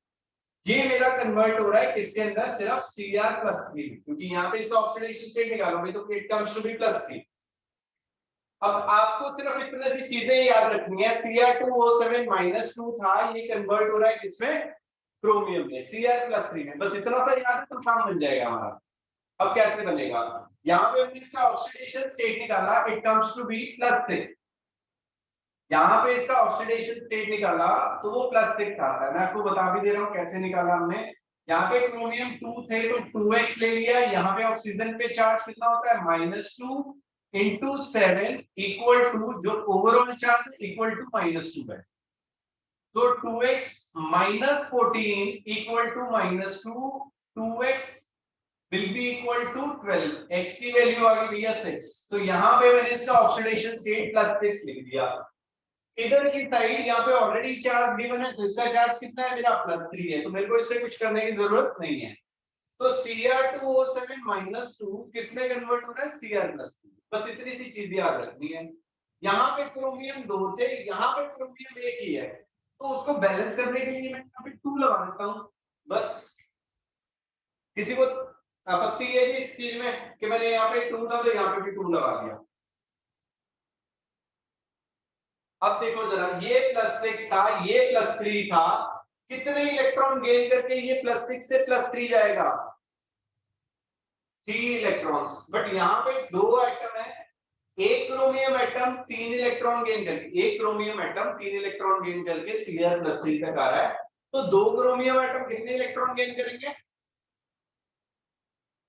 ये मेरा कन्वर्ट हो रहा है किसके अंदर, सिर्फ Cr+3, क्योंकि यहाँ पे इसका ऑक्सीडेशन स्टेट निकालोगे तो इट कम्स टू बी +3। अब आपको सिर्फ इतनी सी चीजें याद रखनी है, Cr2O7 -2 था, ये कन्वर्ट हो रहा है किसमें, क्रोमियम में, Cr+3 में, बस इतना सा याद है तो काम बन जाएगा हमारा। अब कैसे बनेगा, यहाँ पे हमने इसका ऑक्सीडेशन स्टेट निकाला, इट कम्स टू बी +6, यहाँ पे इसका ऑक्सीडेशन स्टेट निकाला तो वो +6 आता है। मैं आपको बता भी दे रहा हूँ कैसे निकाला हमने, यहाँ पे क्रोमियम 2 थे तो 2x ले लिया, यहाँ पे ऑक्सीजन पे चार्ज कितना होता है, -2 × 7 इक्वल टू, जो ओवरऑल चार्ज इक्वल टू -2 है, तो 2x -14 equal to -2, 2x will be equal to 12, x की वैल्यू आ गई भैया 6, तो यहाँ पे मैंने इसका ऑक्सीडेशन स्टेट +6 लिख दिया। इधर की साइड यहाँ पे ऑलरेडी चार्ज गिवन है, तो इसका चार्ज कितना है मेरा, +3 है, तो मेरे को इससे कुछ करने की जरूरत नहीं है। तो Cr2O7 -2 किसमें कन्वर्ट हो रहा है, Cr+2, बस इतनी सी चीज याद रखनी है। यहाँ पे क्रोमियम 2 थे, यहाँ पे क्रोमियम 1 ही है, तो उसको बैलेंस करने के लिए मैं यहाँ पे 2 लगा देता हूँ, बस। किसी को आपत्ति है जी इस चीज में कि मैंने यहाँ पे 2 था तो यहाँ पे भी 2 लगा दिया। अब देखो जरा, ये +6 था, ये +3 था, कितने इलेक्ट्रॉन गेन करके ये +6 से +3 जाएगा, 3 इलेक्ट्रॉन्स, बट यहाँ पे 2 एटम है, एक क्रोमियम एटम 3 इलेक्ट्रॉन गेन करके, एक क्रोमियम एटम 3 इलेक्ट्रॉन गेन करके Cr+3 तक आ रहा है, तो 2 क्रोमियम एटम कितने इलेक्ट्रॉन गेन करेंगे,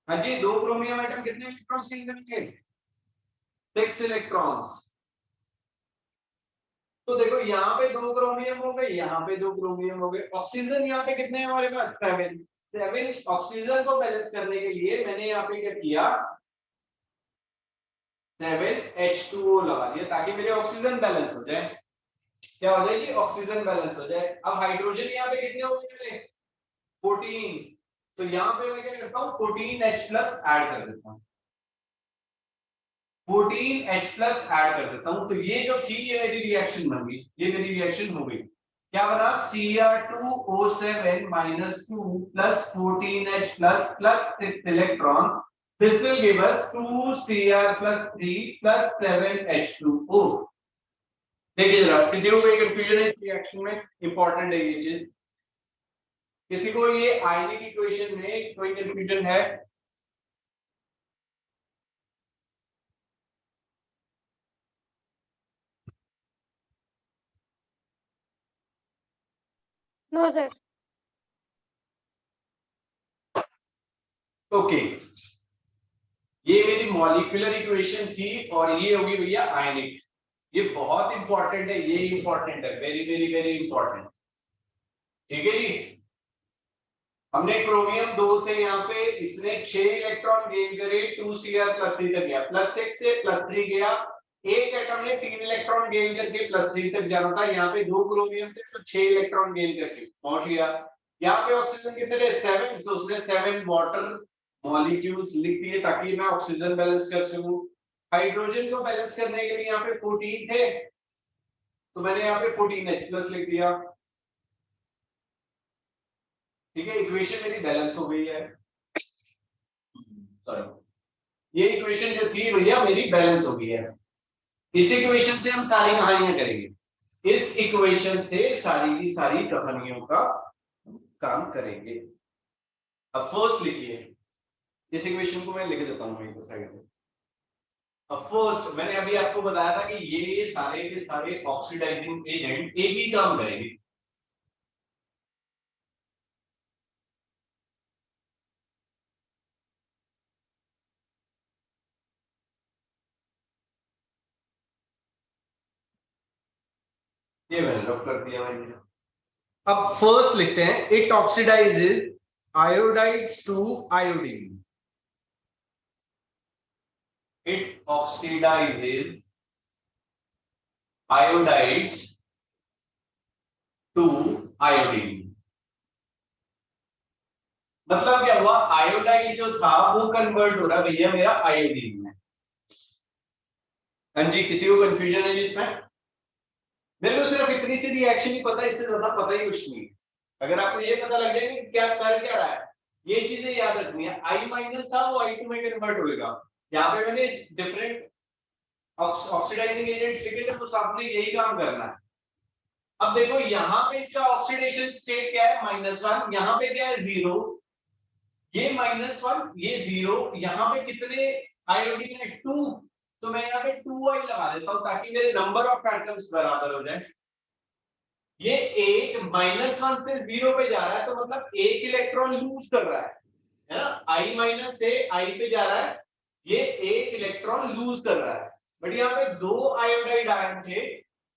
हाँ जी, 2 क्रोमियम एटम कितने इलेक्ट्रॉन गेन करेंगे, 6 इलेक्ट्रॉन्स। तो देखो यहाँ पे 2 क्रोमियम हो गए, यहाँ पे 2 क्रोमियम हो गए, ऑक्सीजन यहाँ पे कितने हैं हमारे पास, 7 ऑक्सीजन को बैलेंस करने के लिए मैंने यहाँ पे क्या किया, 7H2O लगा दिया, ताकि मेरे ऑक्सीजन बैलेंस हो जाए, क्या हो जाएगी, ऑक्सीजन बैलेंस हो जाए। अब हाइड्रोजन यहाँ पे कितने हो गए मेरे, 14, तो यहाँ पे मैं क्या करता हूँ 14H+ ऐड कर देता हूँ, 14H प्लस ऐड कर देता हूं, तो ये जो थी ये मेरी रिएक्शन बन गई, ये मेरी रिएक्शन हो गई। क्या बना? Cr2O7 minus 2 plus 14H plus 6 electron. This will give us 2Cr plus 3 plus 7H2O. देखिए जरा, किसी को कोई कंफ्यूजन है इस रिएक्शन में? इंपॉर्टेंट है ये चीज। किसी को ये आयनिक इक्वेशन में कोई कंफ्यूजन है? No sir. ओके, ये मेरी मॉलिक्यूलर इक्वेशन थी और ये होगी भैया आयनिक। ये बहुत इंपॉर्टेंट है, ये इंपॉर्टेंट है, वेरी वेरी वेरी इंपॉर्टेंट। ठीक है जी, हमने क्रोमियम 2 थे यहाँ पे, इसने 6 इलेक्ट्रॉन गेन करे, 2Cr प्लस 3 तक गया, प्लस 6 से प्लस 3 गया। एक एटम ने 3 इलेक्ट्रॉन गेन करके प्लस 3 तक जाना था, यहाँ पे 2 क्रोमियम थे तो 6 इलेक्ट्रॉन गेन करके पहुंच गया। यहाँ पे ऑक्सीजन कितने थे? 7, तो उसने 7 वाटर मॉलिक्यूल्स लिख दिए ताकि मैं ऑक्सीजन बैलेंस कर सकूं। हाइड्रोजन को बैलेंस करने के लिए यहाँ पे 14 थे, तो मैंने यहाँ पे 14H प्लस लिख दिया। ठीक है, इक्वेशन मेरी बैलेंस हो गई है। सॉरी, ये इक्वेशन जो थी भैया मेरी बैलेंस हो गई है। इस इक्वेशन से हम सारी कहानियां करेंगे, इस इक्वेशन से सारी की सारी कहानियों का काम करेंगे। अब फर्स्ट लिखिए, इस इक्वेशन को मैं लिख देता हूं एक साइड में। अब फर्स्ट मैंने अभी आपको बताया था कि ये सारे के सारे ऑक्सीडाइजिंग एजेंट एक ही काम करेंगे। ये मैंने लॉक कर दिया मैंने। अब फर्स्ट लिखते हैं, it oxidises iodides to iodine. It oxidizes iodides to iodine। मतलब क्या हुआ? आयोडाइड जो था वो कन्वर्ट हो रहा भैया मेरा आयोडीन में। हाँ जी, किसी को कंफ्यूजन है जी इसमें? मेरे को सिर्फ इतनी सी रिएक्शन ही पता है, इससे ज्यादा पता ही कुछ नहीं। अगर आपको ये पता लग जाए कि क्या कर क्या रहा है, ये चीजें याद रखनी है। I माइनस था वो I2 में कन्वर्ट होगा। यहाँ पे मैंने डिफरेंट ऑक्सीडाइजिंग एजेंट्स लिखे थे, तो सबने यही काम करना है। अब देखो यहाँ पे इसका ऑक्सीडेशन स्टेट क्या है? -1। यहाँ पे क्या है? 0। ये -1, ये 0। यहाँ पे कितने आयोडीन है? 2। तो मैं यहाँ पे 2i लगा देता हूँ ताकि मेरे नंबर ऑफ एटम्स बराबर हो जाए। ये एक -1 से 0 पे जा रहा है, तो मतलब एक इलेक्ट्रॉन लूज कर रहा है ना? I माइनस से I पे जा रहा है, ये एक इलेक्ट्रॉन लूज कर रहा है। बट यहाँ पे 2 आयोडाइड आयन थे,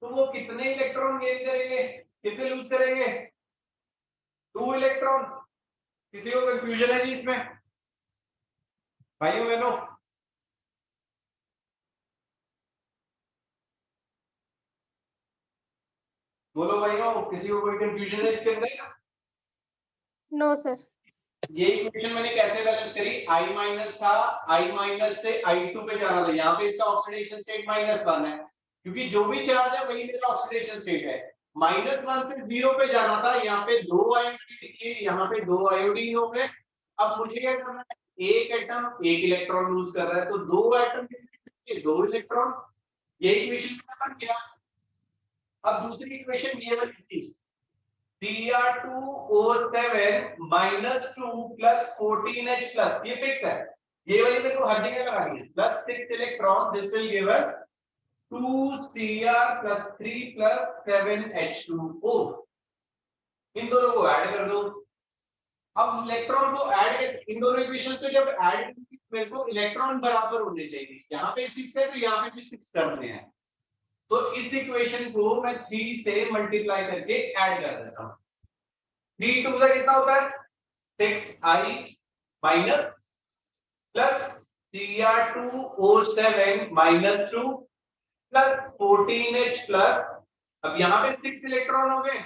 तो वो कितने इलेक्ट्रॉन गेन करेंगे, कितने लूज करेंगे? 2 इलेक्ट्रॉन। किसी को कंफ्यूजन है जी इसमें भाइयों बहनों? बोलो भाइयों, किसी को कोई कंफ्यूजन है इसके अंदर? No sir. ये इक्वेशन मैंने कैसे बैलेंस करी? I माइनस था, I माइनस से I2 पे जाना था, यहाँ पे इसका ऑक्सीडेशन स्टेट -1 है, क्योंकि जो भी चार्ज है वही मेरा ऑक्सीडेशन स्टेट है। -1 से 0 पे जाना था, यहाँ पे 2 आयोडीन लिखिए, यहाँ पे 2 आयोडीन हो गए। अब मुझे क्या करना है? एक एटम एक इलेक्ट्रॉन लूज कर रहा है, तो 2 एटम के 2 इलेक्ट्रॉन। ये इक्वेशन बन गया। अब दूसरी इक्वेशन ये वाली थी, Cr2O7 -2 plus 14H plus, ये फिक्स है, ये वाली मेरे को हर जगह लगानी है। Plus 6 electron, this will give us 2Cr plus 3 plus 7H2O। इन दोनों को ऐड कर दो। अब इलेक्ट्रॉन को ऐड, इन दोनों इक्वेशन को जब ऐड, मेरे को इलेक्ट्रॉन बराबर होने चाहिए। यहाँ पे 6 है तो यहाँ पे भी 6 करने हैं, तो इस इक्वेशन को मैं 3 से मल्टीप्लाई करके ऐड कर देता हूं। 3 2 का कितना होता है? 6i minus plus Cr2O7 -2 plus 14H plus. अब यहाँ पे 6 इलेक्ट्रॉन हो गए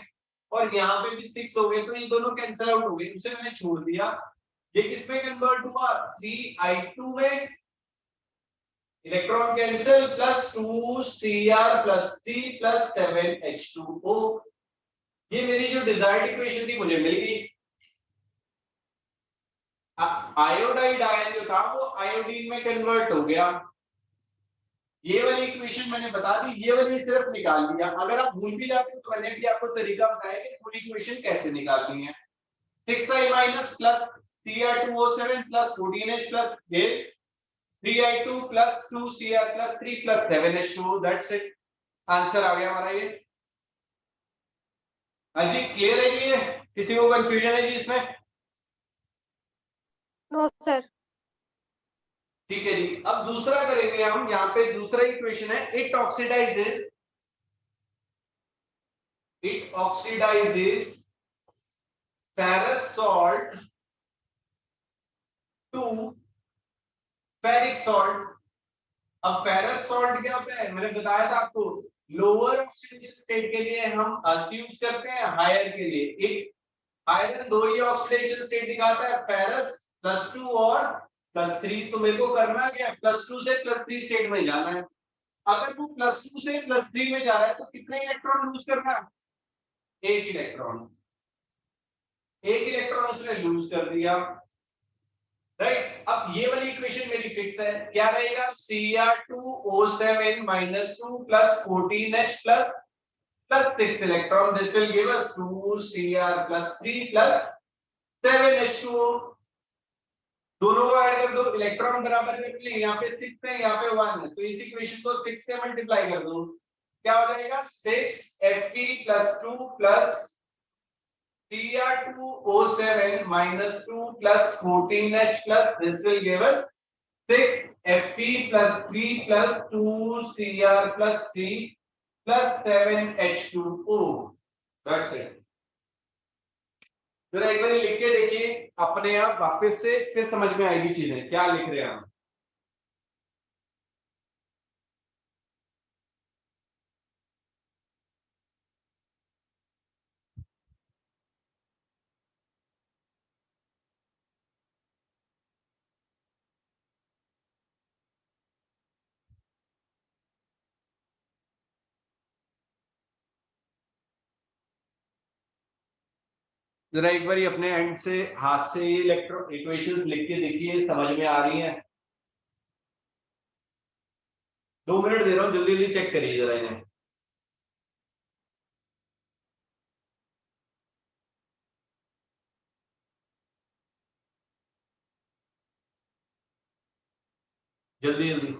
और यहाँ पे भी 6 हो गए, तो ये दोनों कैंसिल आउट हो गए, उसे मैंने छोड़ दिया। ये किसमें कन्वर्ट हुआ? 3i2 में। Electron cancel plus 2Cr plus 3 plus 7H2O। ये मेरी जो डिजायर्ड इक्वेशन थी मुझे मिल गई। आयोडाइड आयन जो था वो आयोडीन में कन्वर्ट हो गया। ये वाली इक्वेशन मैंने बता दी, ये वाली सिर्फ निकाल दिया। अगर आप भूल भी जाते हो तो मैंने भी आपको तरीका बताया कि पूरी इक्वेशन कैसे निकालनी है। 6i minus plus 3r2O7 plus 14H plus 3i2 plus 2Cr plus 3 plus 7H2O। That's it, answer आ गया हमारा ये। हाँ जी, क्लियर है जी? ये किसी को कंफ्यूजन है जी इसमें? No sir. ठीक है जी। अब दूसरा करेंगे हम। यहाँ पे दूसरा इक्वेशन है, it oxidizes ferrous salt to ferric salt. अब फेरस सॉल्ट क्या होता है, मैंने बताया था आपको। लोअर ऑक्सीडेशन स्टेट के लिए हम यूज करते हैं, हायर के लिए एक आयरन। दो ही ऑक्सीडेशन स्टेट दिखाता है, फेरस +2 और +3। तो मेरे को करना क्या है, +2 से +3 स्टेट में जाना है। अगर वो +2 से +3 में जा रहा है तो कितने इलेक्ट्रॉन लूज करना है? एक इलेक्ट्रॉन। एक इलेक्ट्रॉन उसने लूज कर दिया, राइट। अब ये वाली इक्वेशन मेरी फिक्स है। क्या रहेगा? Cr2O7 -2 plus 14H plus 6 electron. This will give us 2Cr plus 3 plus 7H2O। दोनों को ऐड कर दो, इलेक्ट्रॉन बराबर कर ले। यहाँ पे 6 है, यहाँ पे 1 है, तो इस इक्वेशन को 6 से मल्टीप्लाई कर दो। क्या हो जाएगा? 6Fe plus 2 plus Cr2O7 -2 plus 14H plus this will give us 6Fe plus 3 plus 2Cr plus 3 plus 7H2O. That's it. जरा एक बार लिख के देखिए अपने आप वापस से, फिर समझ में आएगी चीजें क्या लिख रहे हैं हम। जरा एक बार अपने एंड से हाथ से ये इलेक्ट्रो इक्वेशन लिख के देखिए, समझ में आ रही हैं? 2 मिनट दे रहा हूँ, जल्दी जल्दी चेक करिए जरा इन्हें। जल्दी जल्दी।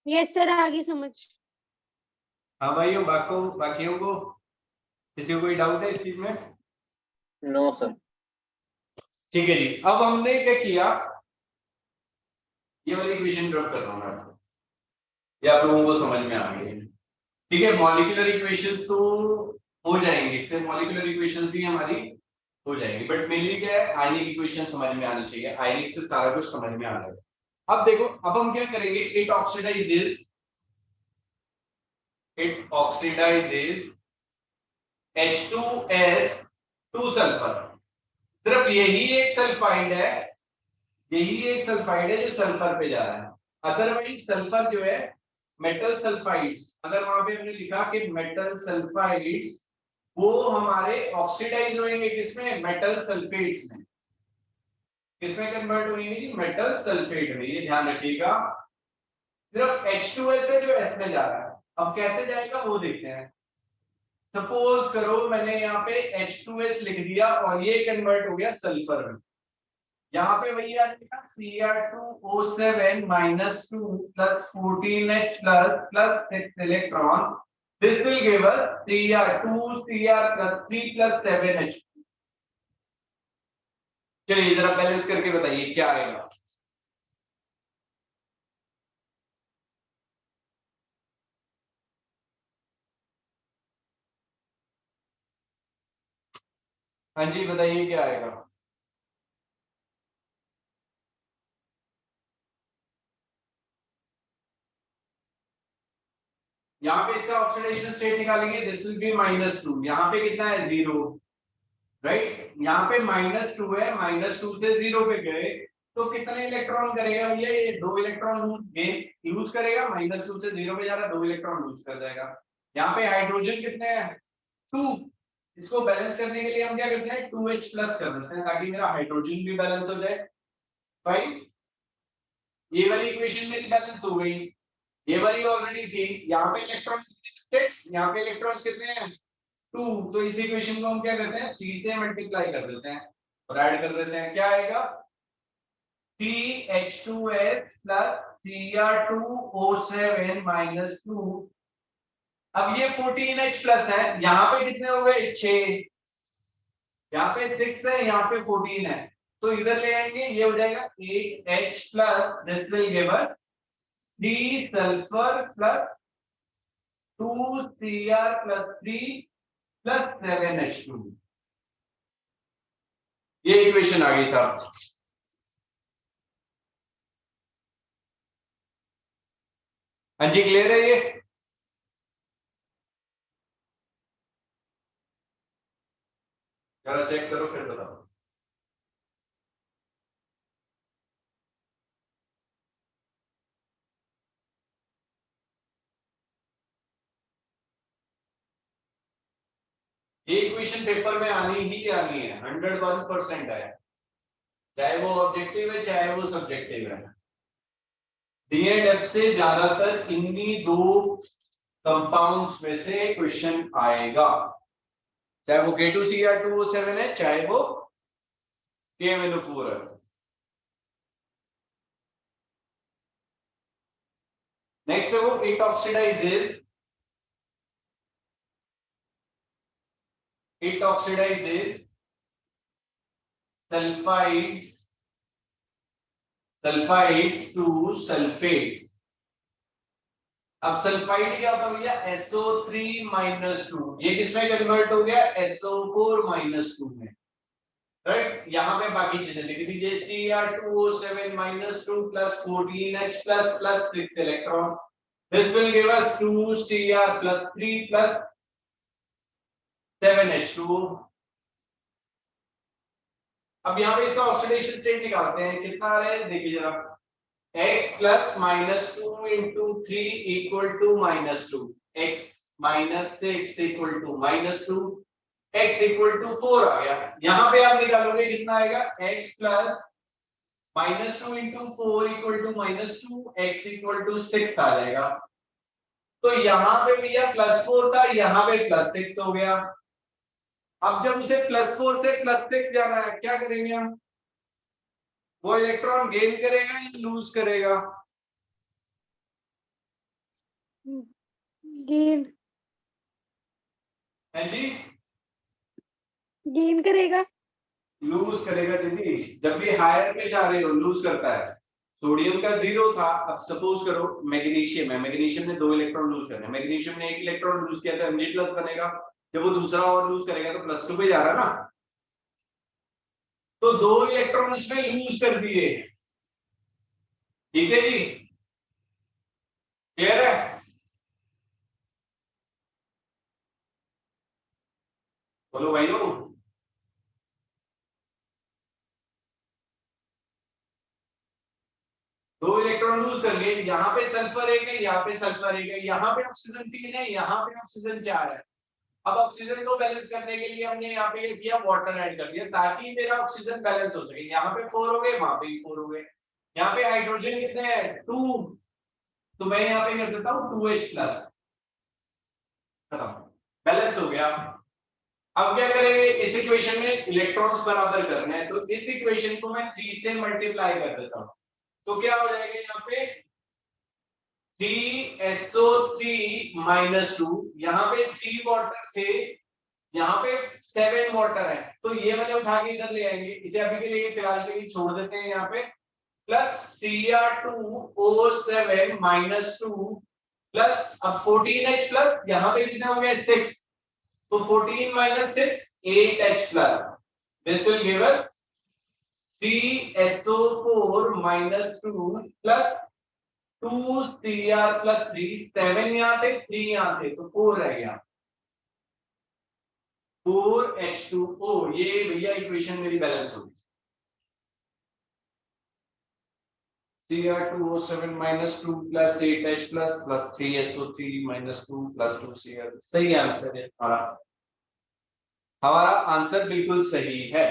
यस सर, आगे समझ। हाँ भाइयों, बाकियों को किसी को कोई डाउट है इस चीज में? No sir. ठीक है जी। अब हमने क्या किया, ये वाली इक्वेशन ड्रॉप कर रहा हूं मैं आपको, ये आप लोगों को समझ में आ गई है। ठीक है, मॉलिक्यूलर इक्वेशंस तो हो जाएंगी, इससे मॉलिक्यूलर इक्वेशंस भी हमारी हो जाएंगी, बट मेनली क्या है, आयनिक इक्वेशन समझ में आनी चाहिए। आयनिक से सारा कुछ समझ में आ जाएगा। अब देखो, अब हम क्या करेंगे, इट ऑक्सीडाइजेज H2S 2 सल्फर। सिर्फ यही एक सल्फाइड है, यही एक सल्फाइड है जो सल्फर पे जा रहा है। अदरवाइज सल्फर जो है मेटल सल्फाइड्स, अगर वहां पे हमने लिखा कि मेटल सल्फाइड्स, वो हमारे ऑक्सीडाइज होंगे किसमें, मेटल सल्फेट्स में। किसमें कन्वर्ट होंगे, मेटल सल्फेट में, ये ध्यान रखिएगा। सिर्फ H2S है जो S में जा रहा है, अब कैसे जाएगा वो देखते हैं। सपोज करो मैंने यहाँ पे H2S लिख दिया और ये कन्वर्ट हो गया सल्फर में। यहाँ पे वही आ जाएगा Cr2O7 - 2 + 14H + 6 electron, this will give us Cr2 Cr + 3 + 7H। चलिए जरा बैलेंस करके बताइए क्या आएगा। हाँ जी बताइए क्या आएगा। यहाँ पे इसका ऑक्सीडेशन स्टेट निकालेंगे, दिस विल बी -2। यहाँ पे कितना है 0, राइट। यहाँ पे -2 है, -2 से 0 पे गए तो कितने इलेक्ट्रॉन करेगा भैया, ये 2 इलेक्ट्रॉन गेन यूज करेगा। -2 से 0 पे जा रहा है, 2 इलेक्ट्रॉन लूज कर जाएगा। यहाँ पे हाइड्रोजन कितने हैं 2, इसको बैलेंस करने के लिए हम क्या करते हैं 2H+ कर देते हैं ताकि मेरा हाइड्रोजन भी बैलेंस हो जाए। फाइन, ये वाली इक्वेशन मेरी बैलेंस हो गई। ये वाली ऑलरेडी थी, यहाँ पे इलेक्ट्रॉन 6, यहाँ पे इलेक्ट्रॉन्स कितने हैं 2, तो इस इक्वेशन को हम क्या करते हैं 3 से मल्टीप्लाई कर देते हैं और ऐड कर देते हैं। क्या आएगा CH2S + Cr2O7 - 2। अब ये 14H+ है, यहाँ पे कितने हो गए 6, यहाँ पे 6 है, यहाँ पे 14 है, तो इधर ले आएंगे, ये हो जाएगा 8H+, this will give us 3 sulphur + 2 Cr + 3 + 7H2। ये इक्वेशन आ गई साहब। हाँ जी क्लियर है ये। जरा चेक करो फिर बताओ। ये इक्वेशन पेपर में आनी ही आनी है, 101% है, चाहे वो ऑब्जेक्टिव है चाहे वो सब्जेक्टिव है। डी एंड एफ से ज्यादातर इन्हीं दो कंपाउंड्स में से क्वेश्चन आएगा, चाहे वो K2Cr2O7 है चाहे वो KMnO4 है। नेक्स्ट है वो it oxidizes sulfides to sulfates। अब सल्फाइड क्या होता है भैया SO3 - 2, ये किसमें कन्वर्ट हो गया SO4 - 2 में, राइट। यहाँ पे बाकी चीजें लिख दीजिए Cr2O7 - 2 + 14H+ + 6 electron, this will give us 2 Cr + 3 + 7H2। अब यहाँ पे इसका ऑक्सीडेशन स्टेट निकालते हैं, कितना आ रहा है देखिए जरा, x + -2 × 3 = -2, x - 6 = -2, x = 4 आ गया। यहाँ पे आप निकालोगे कितना आएगा x + -2 × 4 = -2, x = 6 आ जाएगा। तो यहाँ पे भैया +4 था, यहाँ पे +6 हो गया। अब जब उसे +4 से +6 जाना है क्या करेंगे हम, वो इलेक्ट्रॉन गेन करेगा या लूज करेगा, गेन है जी गेन करेगा। लूज करेगा दीदी, जब भी हायर पे जा रहे हो लूज करता है। सोडियम का 0 था, अब सपोज करो मैग्नीशियम है, मैग्नीशियम ने 2 इलेक्ट्रॉन लूज करने, मैग्नीशियम ने 1 इलेक्ट्रॉन लूज किया तो Mg+ बनेगा, जब वो दूसरा और लूज करेगा तो +2 पे जा रहा ना, तो 2 इलेक्ट्रॉन उसमें लूज कर दिए। ठीक है जी, क्लियर है, बोलो भाइयों। दो इलेक्ट्रॉन लूज कर लिए, यहाँ पे सल्फर एक है, यहाँ पे सल्फर एक है, यहाँ पे ऑक्सीजन 3 है, यहाँ पे ऑक्सीजन 4 है। अब ऑक्सीजन को बैलेंस करने के लिए हमने यहाँ पे किया, वाटर ऐड कर दिया ताकि मेरा ऑक्सीजन बैलेंस हो सके। यहाँ पे 4 हो गए, वहां पे भी 4 हो गए। यहाँ पे हाइड्रोजन कितने हैं, 2, तो मैं यहाँ पे कर देता हूँ 2H प्लस, खत्म, बैलेंस हो गया। अब क्या करेंगे, इस इक्वेशन में इलेक्ट्रॉन्स बराबर करने हैं, तो इस इक्वेशन को मैं 3 से मल्टीप्लाई कर देता हूँ। तो क्या हो जाएगा यहाँ पे 3SO3 माइनस 2, यहाँ पे 3 वाटर थे, यहाँ पे 7 वाटर है, तो ये वाले उठा के इधर ले आएंगे। इसे अभी के लिए फिलहाल के लिए छोड़ देते हैं यहाँ पे, प्लस Cr2O7 माइनस 2 प्लस अब 14H प्लस, यहाँ पे कितना हो गया 6, तो 14 minus 6 8H plus, this will give us 3SO4 minus 2 plus 2Cr plus 3, 7 यहाँ थे 3 यहाँ थे, तो 4 रह गया, 4H2O। ये भैया इक्वेशन मेरी बैलेंस होगी। Cr2O7 minus 2 plus 8H plus 3SO3 minus 2 plus 2Cr, सही आंसर है हमारा, हमारा आंसर बिल्कुल सही है।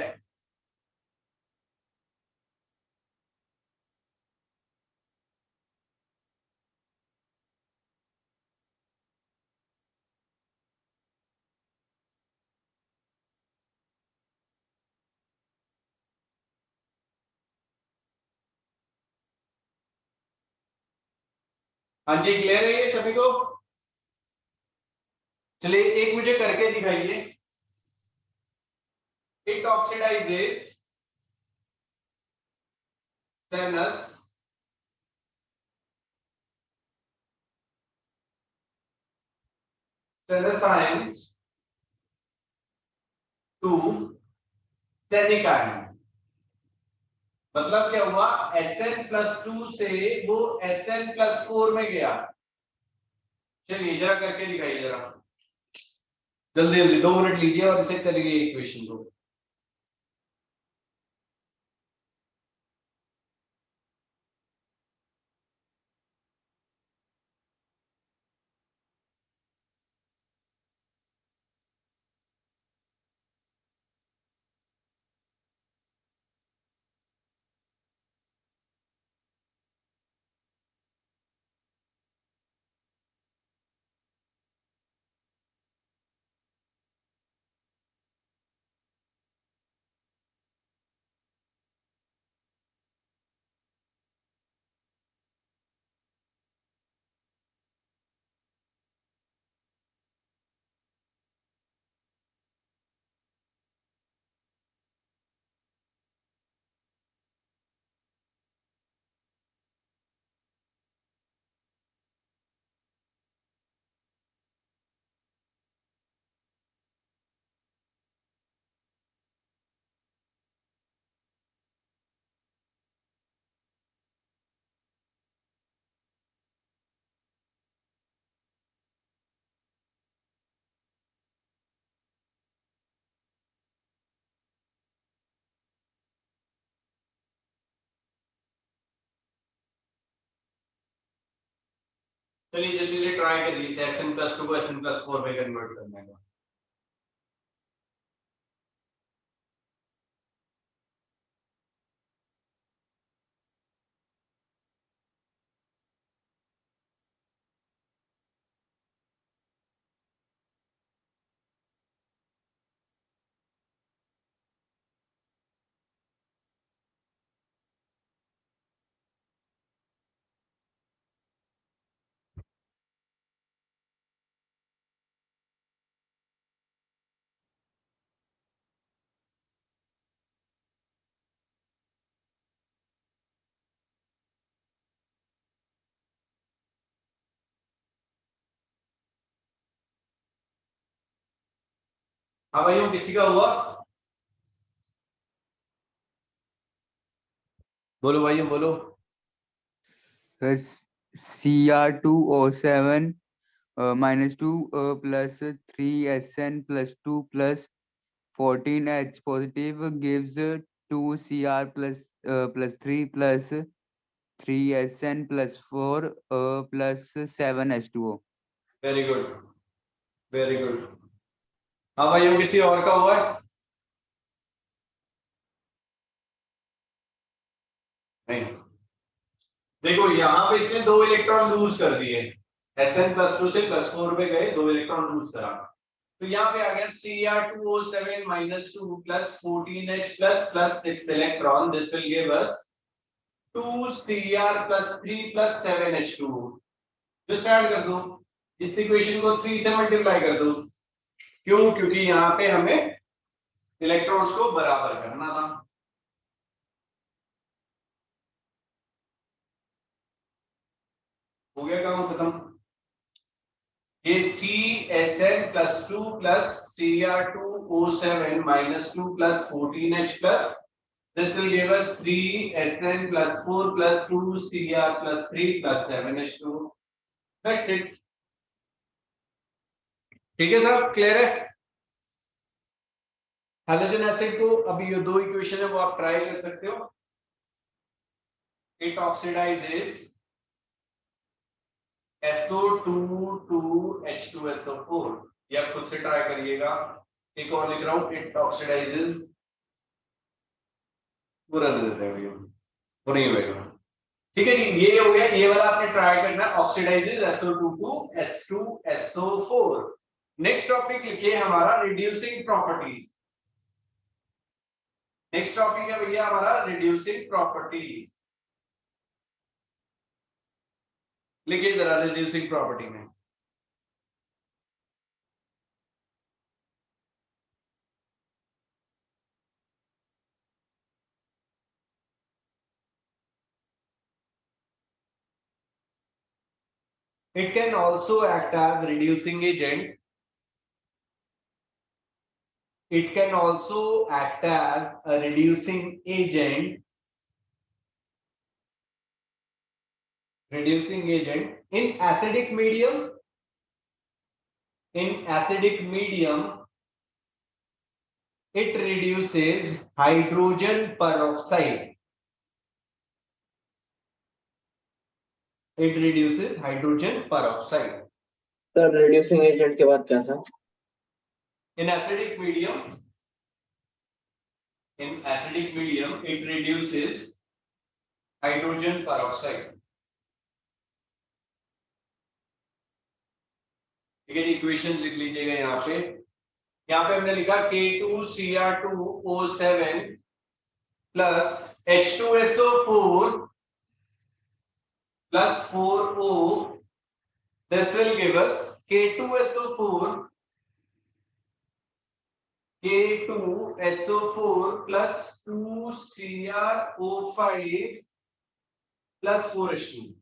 हाँ जी, क्लियर है ये सभी को? चलिए एक मुझे करके दिखाइए। It oxidises stannous stannous ion to stannic ion. मतलब क्या हुआ, Sn+2 से वो Sn+4 में गया। चलिए जरा करके दिखाइए, जरा जल्दी जल्दी 2 मिनट लीजिए और इसे करिए इक्वेशन को। चलिए जल्दी जल्दी ट्राई करिए Sn+2 को Sn+4 में कन्वर्ट करने का। हाँ भाइयों, किसी का हुआ? बोलो भाइयों बोलो। Cr2O7 minus 2 plus 3Sn+2 plus 14H positive gives 2Cr plus 3 plus 3SN plus 4 plus 7H2O. Very good, very good. हाँ भाइयों, किसी और का हुआ है? नहीं। देखो यहाँ पे इसने 2 इलेक्ट्रॉन लूज कर दिए, Sn+2 से +4 पे गए, 2 इलेक्ट्रॉन लूज करा। तो यहाँ पे आ गया Cr2O7 -2 plus 14H plus 6 electron. This will give us 2Cr plus 3 plus 7H2. just add कर दो, इस इक्वेशन को 3 से मल्टीप्लाई कर दो। क्यों? क्योंकि यहाँ पे हमें इलेक्ट्रॉन्स को बराबर करना था। हो गया काम खत्म। ये 3Sn+2 plus Cr2O7 -2 plus 14H plus, this will give us 3Sn plus 4 plus 2Cr plus 3 plus 7H2. That's it. ठीक है साहब, क्लियर है? हाइड्रोजन एसिड को अभी ये 2 इक्वेशन है वो आप ट्राई कर सकते हो। It oxidises SO2 to H2SO4, ये आप खुद से ट्राई करिएगा। एक और लिख रहा हूं, इट ऑक्सीडाइजेस, पूरा दे देते हैं वो नहीं होगा। ठीक है जी, ये हो गया, ये वाला आपने ट्राई करना है, oxidises SO2 to H2SO4। Next topic लिखिए हमारा रिड्यूसिंग प्रॉपर्टीज। नेक्स्ट टॉपिक है भैया हमारा रिड्यूसिंग प्रॉपर्टीज। लिखिए जरा रिड्यूसिंग प्रॉपर्टी में। It can also act as reducing agent. It can also act as a reducing agent. Reducing agent in acidic medium. In acidic medium, it reduces hydrogen peroxide. It reduces hydrogen peroxide. Sir reducing agent के बाद क्या था? In acidic medium, it reduces hydrogen peroxide. ठीक है जी, equation लिख लीजिएगा यहाँ पे। यहाँ पे हमने लिखा K2Cr2O7 plus H2SO4 plus 4O. This will give us K2SO4 plus 2CrO5 plus 4H2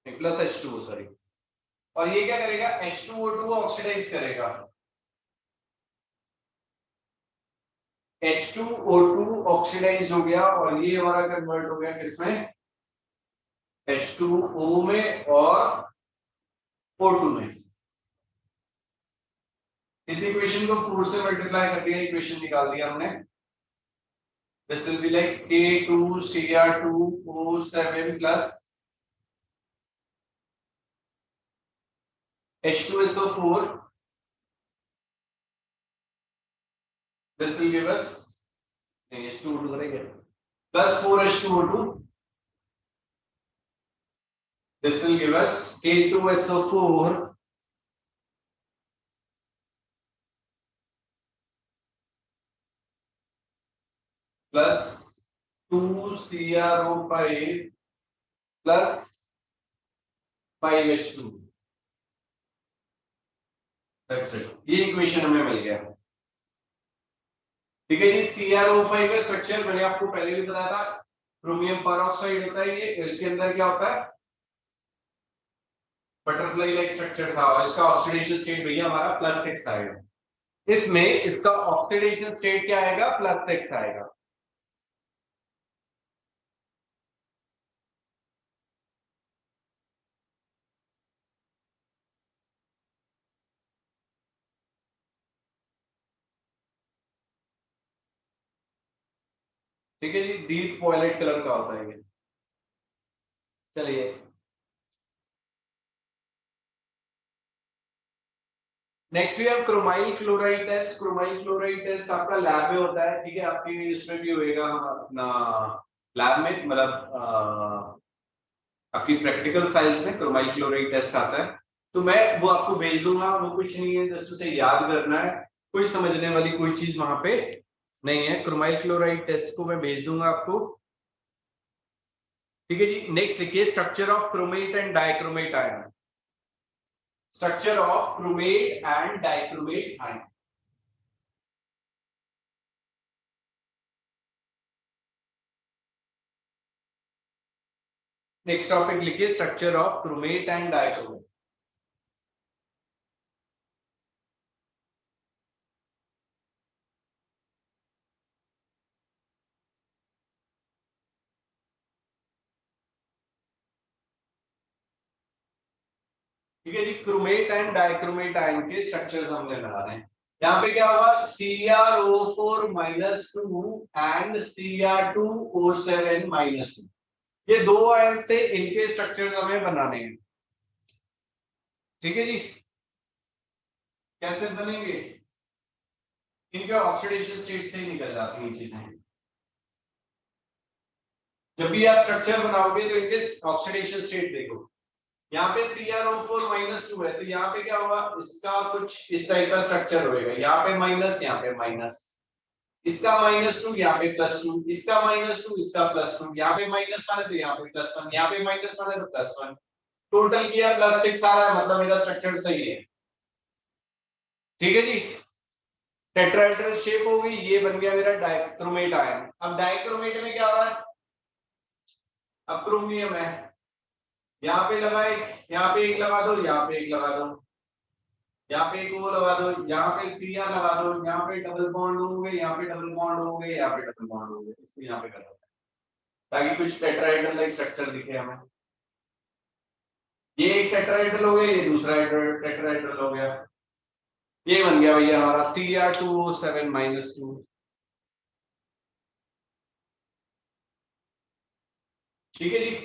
plus H2O, sorry. और ये क्या करेगा? H2O2 ऑक्सीडाइज करेगा। H2O2 ऑक्सीडाइज हो गया और ये हमारा कन्वर्ट हो गया किसमें? H2O में और O2 में। इस इक्वेशन को 4 से मल्टीप्लाई कर दिया, इक्वेशन निकाल दिया हमने। This will be like K2Cr2O7 plus H2SO4. This will give us H2O2 करेंगे plus 4H2O2. This will give us K2SO4 plus 2CrO5 plus 5H2. That's it. ये इक्वेशन हमें मिल गया। ठीक है जी, CrO5 का स्ट्रक्चर मैंने आपको पहले भी बताया था, क्रोमियम परऑक्साइड होता है ये। इसके अंदर क्या होता है? बटरफ्लाई लाइक स्ट्रक्चर था और इसका ऑक्सीडेशन स्टेट भैया हमारा +6 आएगा। इसमें इसका ऑक्सीडेशन स्टेट क्या आएगा? +6 आएगा। ठीक है जी, डीप वॉयलेट कलर का होता है ये। चलिए नेक्स्ट भी हम chromyl chloride test. Chromyl chloride test आपका लैब में होता है, ठीक है, आपकी इसमें भी होएगा अपना लैब में, मतलब आपकी प्रैक्टिकल फाइल्स में क्रोमाइल क्लोराइड टेस्ट आता है। तो मैं वो आपको भेज दूंगा, वो कुछ नहीं है, जस्ट उसे याद करना है, कोई समझने वाली कोई चीज वहां पे नहीं है। क्रोमाइल क्लोराइड टेस्ट को मैं भेज दूंगा आपको, ठीक है जी। नेक्स्ट लिखिए structure of chromate and dichromate ion. Structure of chromate and dichromate ion. Next topic लिखिए structure of chromate and dichromate. ठीक है जी, क्रोमेट एंड डाइक्रोमेट आयन के स्ट्रक्चर्स हमने लगा रहे हैं। यहाँ पे क्या होगा, CrO4 -2 एंड Cr2O7 -2, ये दो आयन से इनके स्ट्रक्चर्स हमें बनाने हैं। ठीक है जी, कैसे बनेंगे, इनके ऑक्सीडेशन स्टेट से ही निकल जाती हैं चीजें। जब भी आप स्ट्रक्चर बनाओगे तो इनके ऑक्सीडेशन स्टेट देखो। यहाँ पे CrO4 -2 है, तो यहाँ पे क्या होगा, इसका कुछ इस टाइप का स्ट्रक्चर होएगा, यहाँ पे माइनस, यहाँ पे माइनस, इसका -2, यहाँ पे +2, इसका -2, इसका +2, यहाँ पे -1 है तो यहाँ पे +1, यहाँ पे -1 है तो +1, टोटल किया +6 आ रहा है, मतलब मेरा स्ट्रक्चर सही है। ठीक है जी, टेट्राहेड्रल शेप हो गई, ये बन गया मेरा डाइक्रोमेट आयन। अब डाइक्रोमेट में क्या हो रहा है, अब क्रोमियम है, यहाँ पे लगाए, यहाँ पे एक लगा दो, यहाँ पे एक लगा दो, यहाँ पे एक वो लगा दो, यहाँ पे Cr लगा दो, यहाँ पे डबल बॉन्ड होंगे, यहाँ पे डबल बॉन्ड होंगे, यहाँ पे डबल बॉन्ड होंगे, इसको यहाँ पे कर दो ताकि कुछ टेट्राहेड्रल लाइक स्ट्रक्चर दिखे हमें। ये एक टेट्राहेड्रल हो गया, ये दूसरा टेट्राहेड्रल हो गया, ये बन गया भैया हमारा Cr2O7 -2। ठीक है जी,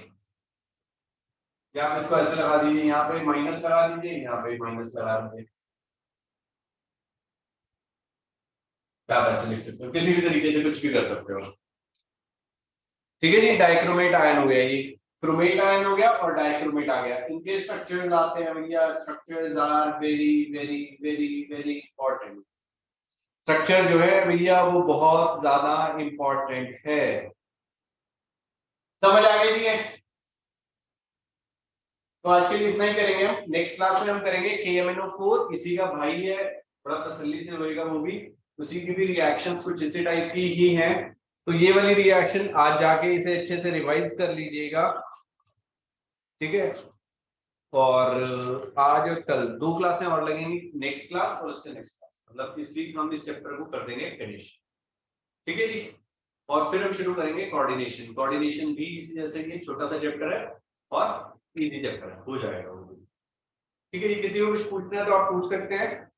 आप इसको ऐसे लगा दीजिए, यहाँ पे माइनस लगा दीजिए, यहाँ पे माइनस लगा दीजिए, आप ऐसे लिख सकते हो, किसी भी तरीके से कुछ भी कर सकते हो। ठीक है जी, डाइक्रोमेट आयन हो गया, ये क्रोमेट आयन हो गया और डाइक्रोमेट आ गया। इनके स्ट्रक्चर्स आते हैं भैया, structures are very very very very important. Structure जो है भैया वो बहुत ज्यादा इंपॉर्टेंट है, समझ आ गई है। तो आज के लिए इतना ही करेंगे हम, नेक्स्ट क्लास में हम करेंगे KMnO4, इसी का भाई है, बड़ा तसल्ली से होएगा वो भी, उसी की भी रिएक्शंस कुछ इसी टाइप की ही हैं। तो ये वाली रिएक्शन आज जाके इसे अच्छे से रिवाइज कर लीजिएगा, ठीक है। और आज और कल 2 क्लासें और लगेंगी, नेक्स्ट क्लास और उसके नेक्स्ट क्लास, मतलब इस वीक हम इस चैप्टर को कर देंगे फिनिश। ठीक है जी, और फिर हम शुरू करेंगे कोऑर्डिनेशन। कोऑर्डिनेशन भी इसी जैसे ही छोटा सा चैप्टर है और इजी चैप्टर है, हो जाएगा वो भी। ठीक है जी, किसी को कुछ पूछना है तो आप पूछ सकते हैं।